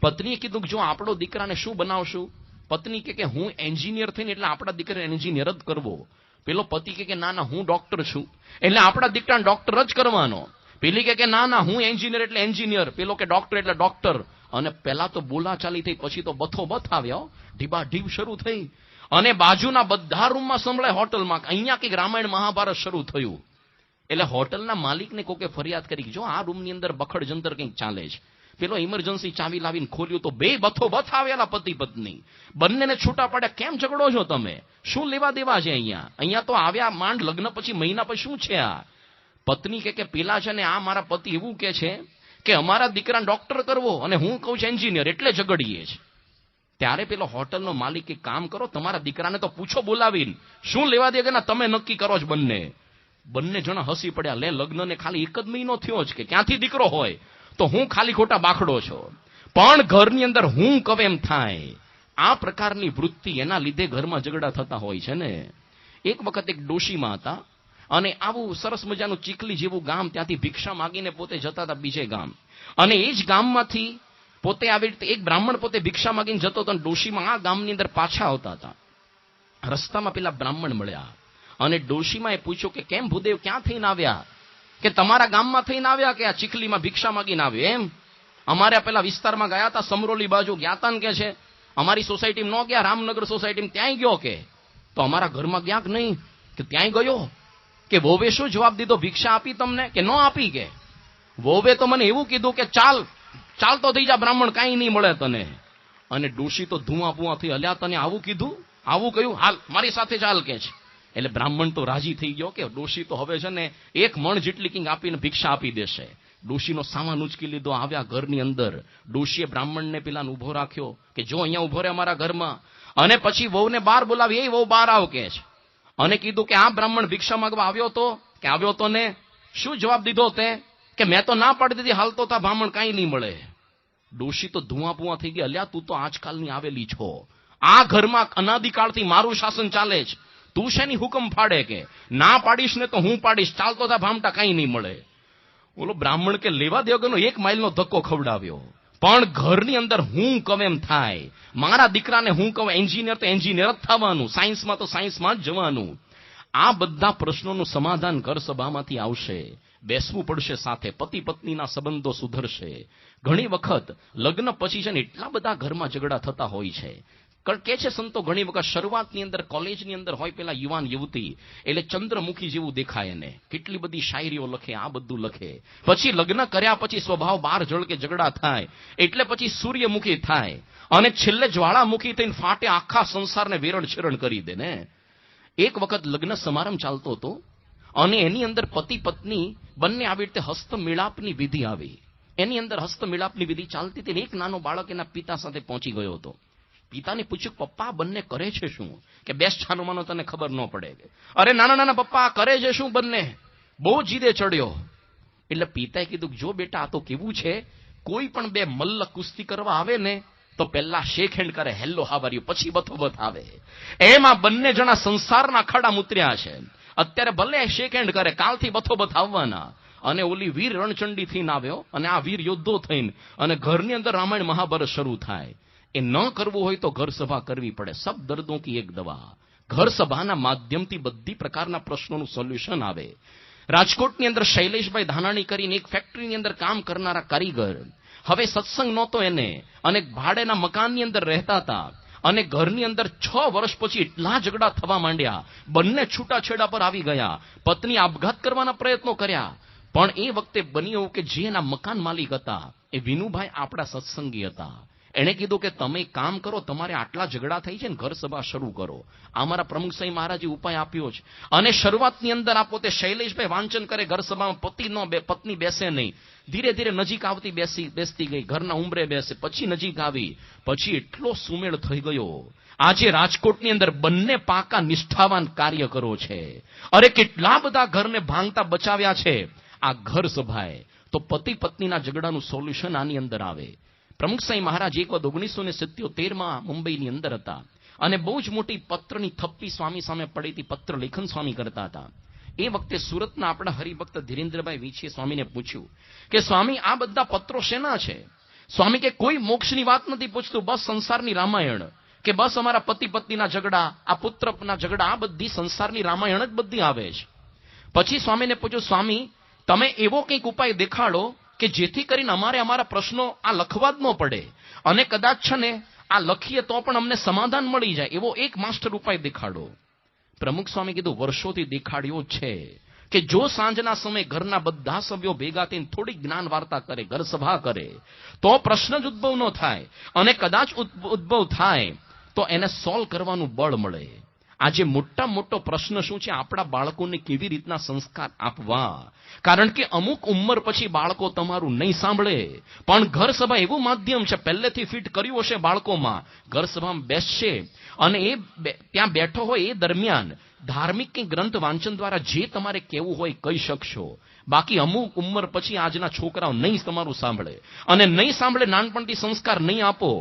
પત્નીએ કીધું કે જો આપણો દીકરાને શું બનાવશું? પત્ની કે હું એન્જિનિયર થઈને એટલે આપણા દીકરાને એન્જિનિયર જ કરવો. પેલો પતિ કે ના ના હું ડોક્ટર છું એટલે આપણા દીકરાને ડોક્ટર જ કરવાનો. પેલી કે ના ના હું એન્જિનિયર એટલે એન્જિનિયર, પેલો કે ડોક્ટર એટલે ડોક્ટર. અને પહેલા તો બોલાચાલી થઈ, પછી તો બથો બથ આવ્યો, ઢીબાઢીબ શરૂ થઈ. અને બાજુના બધા રૂમમાં સંભળાય હોટલમાં, અહીંયા કંઈક રામાયણ મહાભારત શરૂ થયું. એટલે હોટલના માલિકને કોકે ફરિયાદ કરી, જો આ રૂમની અંદર બખડ જંતર કંઈક ચાલે છે. પેલો ઇમરજન્સી ચાવી લાવીને ખોલ્યું તો બે બથો બથ આવેલા પતિ પત્ની, બંનેને છૂટા પડ્યા. કેમ ઝઘડો છો તમે? શું લેવા દેવા છે અહીંયા? અહીંયા તો આવ્યા માંડ લગ્ન પછી મહિના પછી શું છે આ? પત્ની કે પેલા છે ને આ મારા પતિ એવું કે છે કે અમારા દીકરાને ડોક્ટર કરવો, અને હું કહું છું એન્જિનિયર, એટલે ઝઘડીએ છે. ત્યારે પેલો હોટલનો માલિક કે કામ કરો, તમારા દીકરાને તો પૂછો બોલાવીને, શું લેવા દે કે ના તમે નક્કી કરો જ બંને જણા હસી પડ્યા. લે લગ્નને ખાલી 1 જ મહિનો થયો જ કે ક્યાંથી દીકરો હોય, તો હું ખાલી ખોટા બાખડો છો. પણ ઘરની અંદર હું કવે એમ થાય. આ પ્રકારની વૃત્તિ, એના લીધે ઘરમાં ઝઘડા થતા હોય છે ને. એક વખત એક ડોશીમાં હતા, અને આવું સરસ મજાનું ચીખલી જેવું ગામ, ત્યાંથી ભિક્ષા માગીને પોતે જતા હતા બીજે ગામ. અને એ જ ગામમાંથી પોતે આવી રીતે એક બ્રાહ્મણ પોતે ભિક્ષા માગીને જતો હતો, અને ડોશીમાં આ ગામની અંદર પાછા આવતા હતા. રસ્તામાં પેલા બ્રાહ્મણ મળ્યા અને ડોશીમાં એ પૂછ્યું કે કેમ ભૂદેવ, ક્યાં થઈને આવ્યા? કે તમારા ગામમાં થઈને આવ્યા કે આ ચીખલીમાં ભિક્ષા માગીને આવ્યો? એમ અમારે પેલા વિસ્તારમાં ગયા હતા, સમરોલી બાજુ ગયા હતા ને કે છે, અમારી સોસાયટીમાં ન ગયા, રામનગર સોસાયટીમાં ત્યાંય ગયો કે, તો અમારા ઘરમાં ગયા કે નહીં? કે ત્યાંય ગયો. કે વોવે શું જવાબ દીધો? ભિક્ષા આપી તમને કે ન આપી? કે વોવે તો મને એવું કીધું કે ચાલતો થઈ જા બ્રાહ્મણ, કાંઈ નહીં મળે તને. અને ડોશી તો ધુઆ પુઆ થઈ, અલ્યા તને આવું કીધું, આવું કહ્યું, હાલ મારી સાથે ચાલ કે છે. એટલે બ્રાહ્મણ તો રાજી થઈ ગયો કે ડોશી તો હવે છે ને 1 મણ જેટલી કિંગ આપીને ભિક્ષા આપી દેશે. ડોશીનો સામાન ઉચકી લીધો, આવ્યા ઘરની અંદર. ડોશીએ બ્રાહ્મણને પેલા ઉભો રાખ્યો કે જો અહીંયા ઉભો રહે અમારા ઘરમાં. અને પછી વહુને બહાર બોલાવી, એ વહુ બહાર આવ કે છે. અને કીધું કે આ બ્રાહ્મણ ભિક્ષા માંગવા આવ્યો તો? કે આવ્યો તો ને. શું જવાબ દીધો તે? કે મેં તો ના પાડી દીધી, હાલતો તા બ્રાહ્મણ, કાંઈ નહીં મળે. ડોશી તો ધુઆ પુઆ થઈ ગઈ, અલ્યા તું તો આજકાલની આવેલી છો, આ ઘરમાં અનાદિકાળથી મારું શાસન ચાલે છે, તું શેની હુકમ ફાડે? કે ના પાડીશ ને તો હું પાડીશ, ચાલતો તા ભામટા, કાંઈ નહીં મળે. બોલો બ્રાહ્મણ કે લેવા દેવગરનો 1 માઇલનો ધક્કો ખવડાવ્યો, પણ ઘરની અંદર હું કહું એમ થાય. મારા દીકરાને હું કહું એન્જિનિયર તો એન્જિનિયર જ થવાનું, સાયન્સમાં તો સાયન્સમાં જ જવાનું. આ બધા પ્રશ્નોનું સમાધાન ઘર સભામાંથી આવશે. બેસવું પડશે સાથે, પતિ પત્નીના સંબંધો સુધરશે. ઘણી વખત લગ્ન પછી છે ને એટલા બધા ઘરમાં ઝઘડા થતા હોય છે. કે છે સંતો ઘણી વખત શરૂઆતની અંદર કોલેજની અંદર હોય પેલા યુવાન યુવતી, એટલે ચંદ્રમુખી જેવું દેખાય એને, કેટલી બધી શાયરીઓ લખે, આ બધું લખે. પછી લગ્ન કર્યા પછી સ્વભાવ બહાર ઝળકે, ઝઘડા થાય, એટલે પછી સૂર્યમુખી થાય, અને છેલ્લે જ્વાળામુખી થઈને ફાટે, આખા સંસારને વેરણ છેરણ કરી દે ને. એક વખત લગ્ન સમારંભ ચાલતો હતો અને એની અંદર પતિ પત્ની બંને આવી રીતે હસ્તમિલાપની વિધિ આવી. એની અંદર હસ્તમિલાપની વિધિ ચાલતી હતી. એક નાનો બાળક એના પિતા સાથે પહોંચી ગયો હતો. પિતાને પૂછ્યું, પપ્પા બંને કરે છે શું? કે બેસ છાનો માનો, તને ખબર ન પડે. અરે નાના નાના પપ્પા કરે છે શું બંને? બહુ જીદે ચડ્યો. એટલે પિતાએ કીધું, જો બેટા આ તો કેવું છે, કોઈ પણ 2 મલ્લ કુસ્તી કરવા આવે ને તો પહેલા શેક હેન્ડ કરે, હેલો હાવ આર યુ, પછી બથોબથ આવે. એમાં બંને જણા સંસારના ખાડા મુતર્યા છે. અત્યારે ભલે શેક હેન્ડ કરે, કાલથી બથોબથ આવવાના. અને ઓલી વીર રણચંડી થઈને આવ્યો, અને આ વીર યોદ્ધો થઈને અને ઘરની અંદર રામાયણ મહાભારત શરૂ થાય. એ ન કરવું હોય તો ઘર સભા કરવી પડે. સબ દર્દો કી એક દવા. ઘર સભાના માધ્યમથી બધી પ્રકારના પ્રશ્નોનું સોલ્યુશન આવે. રાજકોટની અંદર શૈલેષભાઈ ધાનાણી કરીને એક ફેક્ટરીની અંદર કામ કરનારા કારીગર, હવે સત્સંગ નહોતો એને, અને ભાડેના મકાનની અંદર રહેતા હતા. અને ઘરની અંદર 6 વર્ષ પછી એટલા ઝઘડા થવા માંડ્યા, બંને છૂટાછેડા પર આવી ગયા. પત્ની આપઘાત કરવાના પ્રયત્નો કર્યા. પણ એ વખતે બન્યું કે જે એના મકાન માલિક હતા એ વિનુભાઈ આપણા સત્સંગી હતા. એણે કીધું કે તમે કામ કરો, તમારે આટલા ઝઘડા થઈ છે ને, ઘર સભા શરૂ કરો. અમારા પ્રમુખ સાંઈ મહારાજે ઉપાય આપ્યો છે. અને શરૂઆતની અંદર આ પોતે શૈલેષભાઈ વાંચન કરે, ઘર સભામાં પત્ની બેસે નહીં. ધીરે ધીરે નજીક આવતી બેસતી ગઈ, ઘરના ઉંબરે બેસે, પછી નજીક આવી, પછી એટલો સુમેળ થઈ ગયો. આજે રાજકોટની અંદર બંને પાકા નિષ્ઠાવાન કાર્યકરો છે. અરે કેટલા બધા ઘરને ભાંગતા બચાવ્યા છે આ ઘર સભાએ. તો પતિ પત્નીના ઝઘડાનું સોલ્યુશન આની અંદર આવે. પ્રમુખ સાંઈ મહારાજ એક વખત 1977માં મુંબઈની અંદર હતા, અને બહુ જ મોટી પત્રની થપ્પી સ્વામી સામે પડી હતી. પત્ર લેખન સ્વામી કરતા હતા. એ વખતે સુરતના આપણા હરિભક્ત ધીરેન્દ્રભાઈ વીછીએ સ્વામીને પૂછ્યું કે સ્વામી આ બધા પત્રો શેના છે? સ્વામી કે કોઈ મોક્ષની વાત નથી પૂછતું, બસ સંસારની રામાયણ, કે બસ અમારા પતિ પત્નીના ઝઘડા, આ પુત્રના ઝઘડા, આ બધી સંસારની રામાયણ જ બધી આવે છે. પછી સ્વામીને પૂછ્યું, સ્વામી તમે એવો કંઈક ઉપાય દેખાડો કે જેથી કરીને અમારે અમારા પ્રશ્નો આ લખવા જ ન પડે, અને કદાચ છે ને આ લખીએ તો પણ અમને સમાધાન મળી જાય, એવો એક માસ્ટર ઉપાય દેખાડો. પ્રમુખ સ્વામી કીધું, વર્ષોથી દેખાડ્યો છે કે જો સાંજના સમયે ઘરના બધા સભ્યો ભેગા થઈને થોડી જ્ઞાન વાર્તા કરે, ઘર સભા કરે, તો પ્રશ્ન જ ઉદ્ભવ ન થાય, અને કદાચ ઉદ્ભવ થાય તો એને સોલ્વ કરવાનું બળ મળે. આજે મોટો પ્રશ્ન શું છે? આપણા બાળકોને કેવી રીતના સંસ્કાર આપવા? કારણ કે અમુક ઉંમર પછી બાળકો તમારું નહીં સાંભળે. પણ ઘર સભા એવું માધ્યમ છે, પહેલેથી ફિટ કર્યું હશે બાળકોમાં, ઘર સભામાં બેસશે, અને એ ત્યાં બેઠો હોય એ દરમિયાન ધાર્મિક કે ગ્રંથ વાંચન દ્વારા જે તમારે કહેવું હોય કહી શકશો. બાકી અમુક ઉંમર પછી આજના છોકરાઓ નહીં તમારું સાંભળે, અને નહીં સાંભળે, નાનપણથી સંસ્કાર નહીં આપો,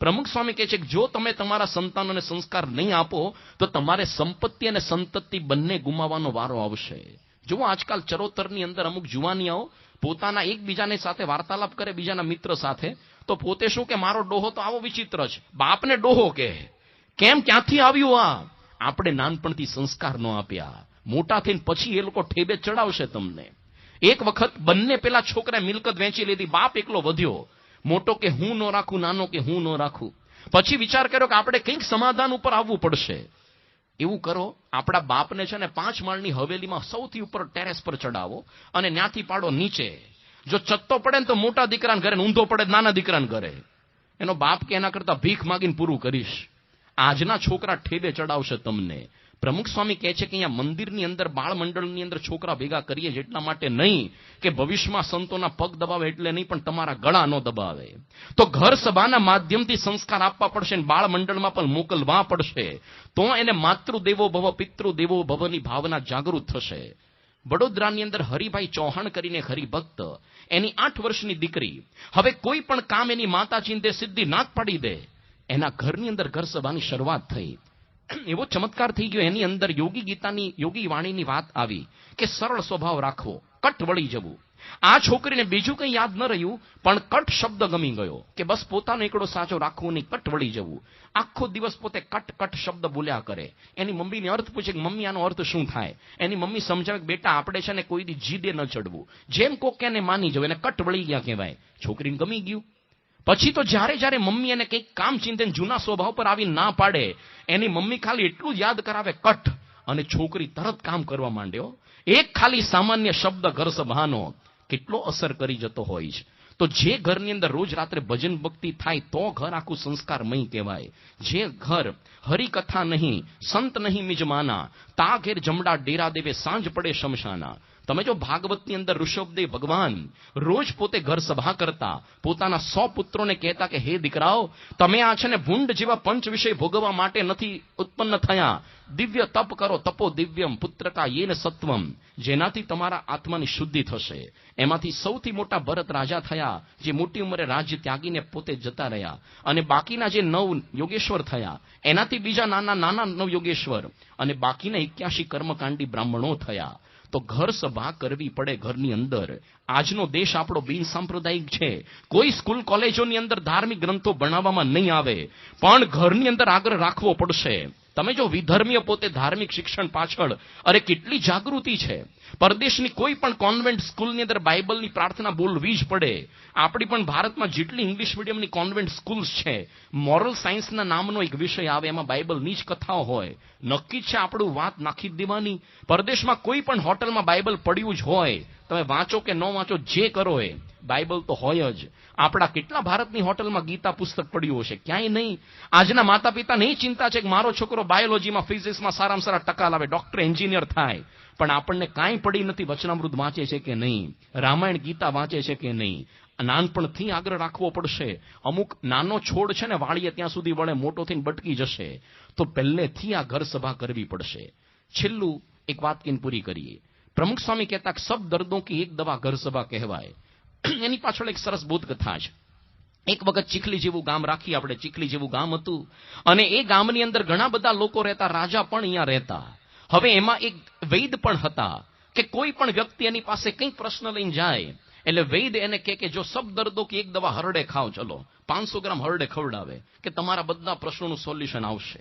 પ્રમુખ સ્વામી કહે છે કે જો તમે તમારા સંતાનોને સંસ્કાર નહીં આપો તો તમારે સંપત્તિ અને સંતતિ બંને ગુમાવવાનો વારો આવશે. જુઓ આજકાલ ચરોતરની અંદર અમુક જુવાનિયાઓ પોતાના એકબીજાની સાથે વાર્તાલાપ કરે બીજાના મિત્ર સાથે, તો પોતે શું કે મારો ડોહો તો આવો વિચિત્ર છે, બાપને ડોહો કે કેમ ક્યાંથી આવ્યું આ? આપણે નાનપણથી સંસ્કાર ન આપ્યા, મોટા થઈને પછી એ લોકો ઠેબે ચડાવશે તમને. એક વખત બંને પેલા છોકરાએ મિલકત વેચી લીધી, બાપ એકલો વધ્યો, મોટો કે હું ન રાખું, નાનો કે હું ન રાખું. પછી વિચાર કર્યો કે આપણે કંઈક સમાધાન ઉપર આવવું પડશે. એવું કરો, આપણા બાપને છે ને 5 માળની હવેલીમાં સૌથી ઉપર ટેરેસ પર ચડાવો અને ત્યાંથી પાડો નીચે. જો ચત્તો પડે ને તો મોટા દીકરાને ઘરે, ઊંધો પડે નાના દીકરાને ઘરે. એનો બાપ કે એના કરતા ભીખ માગીને પૂરું કરીશ. આજના છોકરા ઠેબે ચડાવશે તમને. પ્રમુખ સ્વામી કહે છે કે અહીંયા મંદિરની અંદર બાળ મંડળની અંદર છોકરા ભેગા કરીએ જેટલા માટે નહીં કે ભવિષ્યમાં સંતોના પગ દબાવે એટલે નહીં, પણ તમારા ગળા ન દબાવે. તો ઘર સભાના માધ્યમથી સંસ્કાર આપવા પડશે અને બાળ મંડળમાં પણ મોકલવા પડશે. તો એને માતૃદેવો ભવ પિતૃદેવો ભવની ભાવના જાગૃત થશે. વડોદરાની અંદર હરિભાઈ ચૌહાણ કરીને હરિભક્ત, એની 8 વર્ષની દીકરી હવે કોઈ પણ કામ એની માતા ચિંતે સિદ્ધિ ના પાડી દે. એના ઘરની અંદર ઘર સભાની શરૂઆત થઈ. એવો ચમત્કાર થઈ ગયો, એની અંદર યોગી ગીતાની યોગી વાણીની વાત આવી કે સરળ સ્વભાવ રાખવો, કટ વળી જવું. આ છોકરીને બીજું કંઈ યાદ ન રહ્યું, પણ કટ શબ્દ ગમી ગયો કે બસ પોતાનો એકડો સાચો રાખવો નહીં, કટ વળી જવું. આખો દિવસ પોતે કટ કટ શબ્દ બોલ્યા કરે. એની મમ્મીને અર્થ પૂછે કે મમ્મી આનો અર્થ શું થાય? એની મમ્મી સમજાવે કે બેટા આપણે છે ને કોઈ દી જીદે ન ચડવું, જેમ કોક એને માની જવું, એને કટ વળી ગયા કહેવાય. છોકરીને ગમી ગયું. પછી તો જ્યારે જ્યારે મમ્મી એને કંઈક કામ ચિંતન જૂના સ્વભાવ પર આવી ના પાડે, એની મમ્મી ખાલી એટલું જ યાદ કરાવે કટ, અને છોકરી તરત કામ કરવા માંડ્યો. એક ખાલી સામાન્ય શબ્દ ઘર સભાનો કેટલો અસર કરી જતો હોય છે. તો જે ઘરની અંદર રોજ રાત્રે ભજન ભક્તિ થાય તો ઘર આખું સંસ્કારમય કહેવાય. જે ઘર હરિકથા નહીં, સંત નહીં મિજમાના, તા ઘેર જમડા ડેરા દેવે સાંજ પડે શમશાના. તમે જો ભાગવતની અંદર ઋષભદેવ ભગવાન રોજ પોતે ઘર સભા કરતા, પોતાના 100 પુત્રોને કહેતા કે હે દીકરાઓ, તમે આ છે ને ભૂંડ જેવા પંચ વિષય ભોગવવા માટે નથી ઉત્પન્ન થયા. દિવ્ય તપ કરો, તપો દિવ્યમ પુત્રકા યેન સત્વમ, જેનાથી તમારા આત્માની શુદ્ધિ થશે. એમાંથી સૌથી મોટા ભરત રાજા થયા, જે મોટી ઉંમરે રાજ્ય ત્યાગીને પોતે જતા રહ્યા. અને બાકીના જે 9 યોગેશ્વર થયા, એનાથી બીજા નાના 9 યોગેશ્વર, અને બાકીના 81 કર્મકાંડી બ્રાહ્મણો થયા. તો ઘર સભા કરવી પડે ઘરની અંદર. આજનો દેશ આપણો બિન સાંપ્રદાયિક છે. કોઈ સ્કૂલ કોલેજોની અંદર ધાર્મિક ગ્રંથો ભણાવવામાં નહીં આવે, પણ ઘરની અંદર આગ્રહ રાખવો પડશે. તમે જો વિધર્મીય પોતે ધાર્મિક શિક્ષણ પાછળ અરે કેટલી જાગૃતિ છે. પરદેશની કોઈ પણ કોન્વેન્ટ સ્કૂલની અંદર બાઇબલની પ્રાર્થના બોલવી જ પડે. આપણી પણ ભારતમાં જેટલી ઇંગ્લિશ મીડિયમની કોન્વેન્ટ સ્કૂલ્સ છે, મોરલ સાયન્સના નામનો એક વિષય આવે, એમાં બાઇબલની જ કથાઓ હોય. નક્કી છે આપણું વાત નાખી જ દેવાની. પરદેશમાં કોઈ પણ હોટલમાં બાઇબલ પડ્યું જ હોય, તમે વાંચો કે ન વાંચો, જે કરો એ બાઇબલ તો હોય જ. આપણા કેટલા ભારતની હોટલમાં ગીતા પુસ્તક પડ્યું હશે? ક્યાંય નહીં. આજના માતા પિતાને એ ચિંતા છે કે મારો છોકરો બાયોલોજીમાં, ફિઝિક્સમાં સારામાં સારા ટકા લાવે, ડોક્ટર એન્જિનિયર થાય, પણ આપણને કાંઈ પડી નથી. વચનામૃત વાંચે છે કે નહીં? રામાયણ ગીતા વાંચે છે કે નહીં? નાનપણથી આગ્રહ રાખવો પડશે. અમુક નાનો છોડ છે ને વાળીએ ત્યાં સુધી વળે, મોટો થઈને બટકી જશે. તો પહેલેથી આ ઘર સભા કરવી પડશે. છેલ્લું એક વાત કહીને પૂરી કરીએ. પ્રમુખ સ્વામી કહેતા સબ દર્દો કી એક દવા ઘર સભા કહેવાય. એની પાછળ એક સરસ બોધ કથા છે. એક વખત ચીખલી જેવું ગામ રાખી આપણે, ચીખલી જેવું ગામ હતું, અને એ ગામની અંદર ઘણા બધા લોકો રહેતા, રાજા પણ અહીંયા રહેતા. હવે એમાં એક વૈદ પણ હતા કે કોઈ પણ વ્યક્તિ એની પાસે કંઈક પ્રશ્ન લઈને જાય એટલે વૈદ એને કહે કે જો સબ દર્દો કી એક દવા હરડે ખાઓ, ચલો 500 ગ્રામ હરડે ખવડાવે કે તમારા બધા પ્રશ્નોનું સોલ્યુશન આવશે.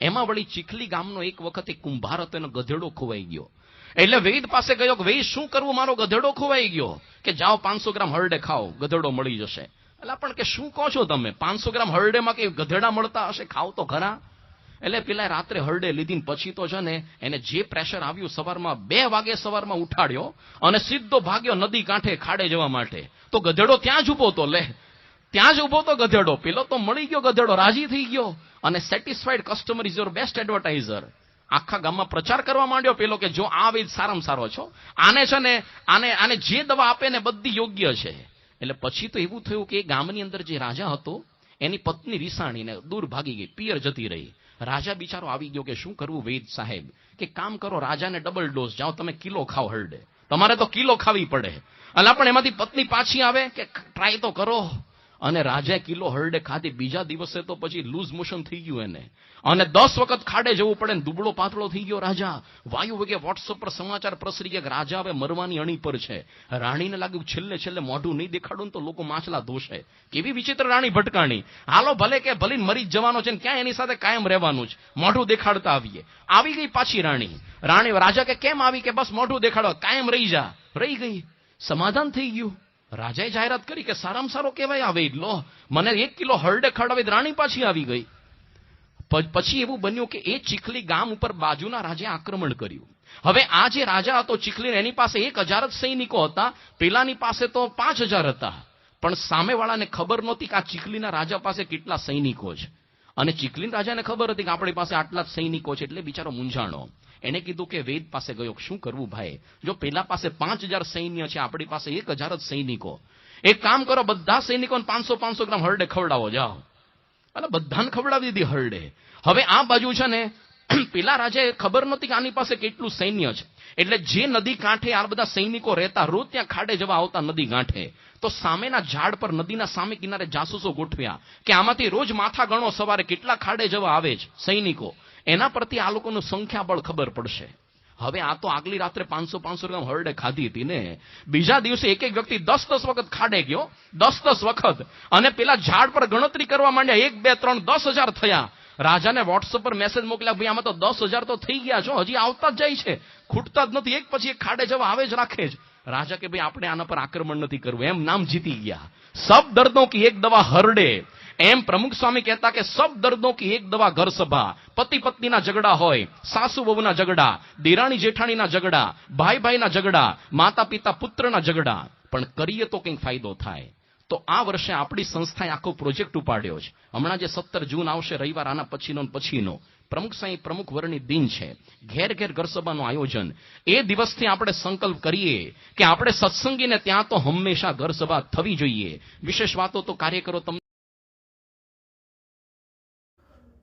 એમાં વળી ચીખલી ગામનો એક વખત એક કુંભાર હતો, એનો ગધેડો ખોવાઈ ગયો. એટલે વૈદ પાસે ગયો કે વૈદ શું કરવું, મારો ગધેડો ખોવાઈ ગયો. કે જાઓ 500 ગ્રામ હરડે ખાઓ, ગધેડો મળી જશે. એટલે પણ કે શું કહો છો તમે, 500 ગ્રામ હરડેમાં કે ગધેડા મળતા હશે, ખાવ તો ખરા. એટલે પેલા રાત્રે હરડે લીધી, પછી તો છે ને એને જે પ્રેશર આવ્યું, સવારમાં 2 વાગે સવારમાં ઉઠાડ્યો અને સીધો ભાગ્યો નદી કાંઠે ખાડે જવા માટે. તો ગધેડો ત્યાં જ ઉભો તો, ત્યાં જ ઉભો તો ગધેડો. પેલો તો મળી ગયો, ગધેડો રાજી થઈ ગયો, અને satisfied customer is your best advertiser. આખા ગામમાં પ્રચાર કરવા માંડ્યો પેલો કે જો આ વેદ સારામાં સારો છો, આને છે ને આને જે દવા આપે ને બધી યોગ્ય છે. એટલે પછી તો એવું થયું કે એ ગામની અંદર જે રાજા હતો એની પત્ની રીસાણીને દૂર ભાગી ગઈ, પિયર જતી રહી. રાજા બિચારો આવી ગયો કે શું કરવું વૈદ સાહેબ, કે કામ કરો, રાજાને ડબલ ડોઝ, જાઓ તમે કિલો ખાઓ હરડે, તમારે તો કિલો ખાવી પડે. અલા પણ એમાંથી પત્ની પાછી આવે કે ટ્રાય તો કરો. અને રાજાએ કિલો હરડે ખાધી. બીજા દિવસે તો પછી લૂઝ મોશન થઈ ગયું એને, અને 10 વખત ખાડે જવું પડે ને દુબળો પાતળો થઈ ગયો રાજા. વાયુ વેગે વોટ્સઅપ પર સમાચાર પ્રસરી ગયા કે રાજા હવે મરવાની અણી પર છે. રાણીને લાગ્યું છેલ્લે મોઢું નહીં દેખાડું ને તો લોકો માછલા ધોશે. કેવી વિચિત્ર રાણી ભટકાણી. હાલો ભલે કે ભલે મરી જ જવાનો છે ને ક્યાં એની સાથે કાયમ રહેવાનું છે, મોઢું દેખાડતા આવીએ. આવી ગઈ પાછી રાણી. રાજા કે કેમ આવી? કે બસ મોઢું દેખાડો, કાયમ રહી જા. રહી ગઈ, સમાધાન થઈ ગયું. રાજાએ જાહેરાત કરી કે સારામાં સારો કહેવાય આવે લો, મને 1 કિલો હરડે ખવડાવી. રાણી પાછી આવી ગઈ. પછી એવું બન્યું કે એ ચીખલી ગામ ઉપર બાજુના રાજાએ આક્રમણ કર્યું. હવે આ જે રાજા હતો ચીખલી, એની પાસે 1000 જ સૈનિકો હતા, પેલાની પાસે તો 5000 હતા. પણ સામેવાળાને ખબર નહોતી કે આ ચીખલીના રાજા પાસે કેટલા સૈનિકો છે. અને ચીખલી રાજાને ખબર હતી કે આપણી પાસે આટલા જ સૈનિકો છે, એટલે બિચારો મૂંઝાણો. એને કીધું કે વેદ પાસે ગયો, શું કરવું ભાઈ? જો પેલા પાસે 5000 સૈન્ય છે, આપણી પાસે 1000 જ સૈનિકો. એક કામ કરો, બધા સૈનિકોને 500 ગ્રામ હરડે ખવડાવો, જાઓ. અને બધાને ખવડાવી દીધી હરડે. હવે આ બાજુ છે ને પેલા રાજાએ ખબર નહોતી કે આની પાસે કેટલું સૈન્ય છે. એટલે જે નદી કાંઠે આ બધા સૈનિકો રહેતા, રોજ ત્યાં ખાડે જવા આવતા નદી કાંઠે, તો સામેના ઝાડ પર નદીના સામે કિનારે જાસૂસો ગોઠવ્યા કે આમાંથી રોજ માથા ગણો સવારે કેટલા ખાડે જવા આવે છે સૈનિકો. એના પરથી આ લોકોનું સંખ્યાબળ ખબર પડશે. હવે આ તો આગલી રાત્રે 500 ગ્રામ હરડે ખાધી હતી ને, બીજા દિવસે એક વ્યક્તિ 10 વખત ખાડે ગયો, 10 વખત. અને પેલા ઝાડ પર ગણતરી કરવા માંડ્યા, 1 2 3 10,000 થયા. રાજાને વોટ્સઅપ પર મેસેજ મોકલ્યા, ભાઈ આમાં તો 10,000 તો થઈ ગયા છો, હજી આવતા જ જાય છે, ખૂટતા જ નથી, એક પછી એક ખાડે જવા આવે જ રાખે જ. રાજા કે ભાઈ આપણે આના પર આક્રમણ નથી કરવું, એમ નામ જીતી ગયા. સબ દર્દો કી એક દવા હરડે. એમ પ્રમુખ સ્વામી કહેતા કે સબ દર્દો કી એક દવા ઘર સભા. પતિ પત્નીના ઝઘડા હોય, સાસુ વહુના ઝઘડા, દેરાણી જેઠાણીના ઝઘડા, ભાઈ ભાઈના ઝઘડા, માતા પિતા પુત્રના ઝઘડા, પણ કરીએ તો કંઈક ફાયદો થાય. તો આ વર્ષે આપણી સંસ્થાએ આખો પ્રોજેક્ટ ઉપાડ્યો છે. હમણાં જે 17 જૂન આવશે રવિવાર, આના પછીનો પ્રમુખ સાંઈ પ્રમુખ વરણી દિન છે. ઘેર ઘેર ઘર સભાનું આયોજન. એ દિવસથી આપણે સંકલ્પ કરીએ કે આપણે સત્સંગીને ત્યાં તો હંમેશા ઘર સભા થવી જોઈએ. વિશેષ વાતો તો કાર્યકરો તમને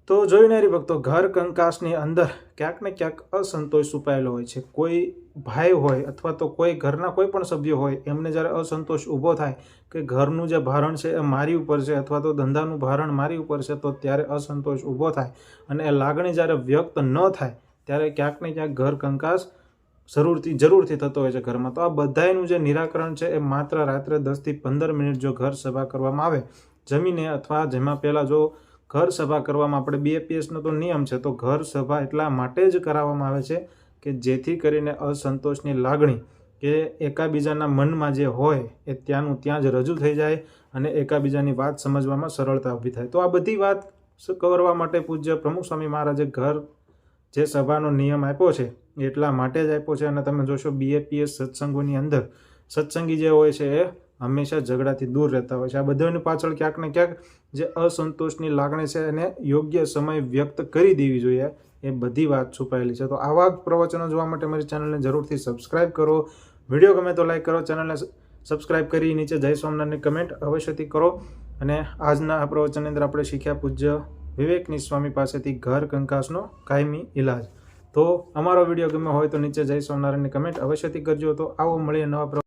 તો જોઈને હરિભક્તો, ઘર કંકાસની અંદર ક્યાંક ને ક્યાંક અસંતોષ છુપાયેલો હોય છે. કોઈ ભાઈ હોય અથવા તો કોઈ ઘરના કોઈ પણ સભ્ય હોય, એમને જ્યારે અસંતોષ ઊભો થાય કે ઘરનું જે ભારણ છે એ મારી ઉપર છે અથવા તો ધંધાનું ભારણ મારી ઉપર છે, તો ત્યારે અસંતોષ ઊભો થાય અને એ લાગણી જ્યારે વ્યક્ત ન થાય ત્યારે ક્યાંક ને ક્યાંક ઘર કંકાસ જરૂરથી થતો હોય છે ઘરમાં. તો આ બધાયનું જે નિરાકરણ છે એ માત્ર રાત્રે 10 થી 15 મિનિટ જો ઘર સભા કરવામાં આવે જમીને, અથવા જેમાં પહેલાં જો ઘર સભા કરવામાં આપણે BAPSનો તો નિયમ છે, તો ઘર સભા એટલા માટે જ કરાવવામાં આવે છે કે જેથી કરીને અસંતોષની લાગણી કે એકાબીજાના મનમાં જે હોય એ ત્યાંનું ત્યાં જ રજૂ થઈ જાય અને એકાબીજાની વાત સમજવામાં સરળતા ઊભી થાય. તો આ બધી વાત કરવા માટે પૂજ્ય પ્રમુખ સ્વામી મહારાજે ઘર જે સભાનો નિયમ આપ્યો છે એટલા માટે જ આપ્યો છે. અને તમે જોશો BAPS સત્સંગોની અંદર સત્સંગી જે હોય છે એ હંમેશા ઝઘડાથી દૂર રહેતા હોય છે. આ બધાની પાછળ ક્યાંક ને ક્યાંક જે અસંતોષની લાગણી છે એને યોગ્ય સમય વ્યક્ત કરી દેવી જોઈએ, એ બધી વાત છુપાયેલી છે. તો આવા પ્રવચનો જોવા માટે મારી ચેનલને જરૂરથી સબસ્ક્રાઇબ કરો. વિડીયો ગમે તો લાઈક કરો, ચેનલને સબસ્ક્રાઇબ કરી નીચે જય સોમનાથની કમેન્ટ અવશ્યથી કરો. અને આજના આ પ્રવચનની અંદર આપણે શીખ્યા પૂજ્ય વિવેકની સ્વામી પાસેથી ઘર કંકાસનો કાયમી ઇલાજ. તો અમારો વિડીયો ગમે હોય તો નીચે જય સોમનાથની કમેન્ટ અવશ્યથી કરજો. તો આવો મળીએ નવા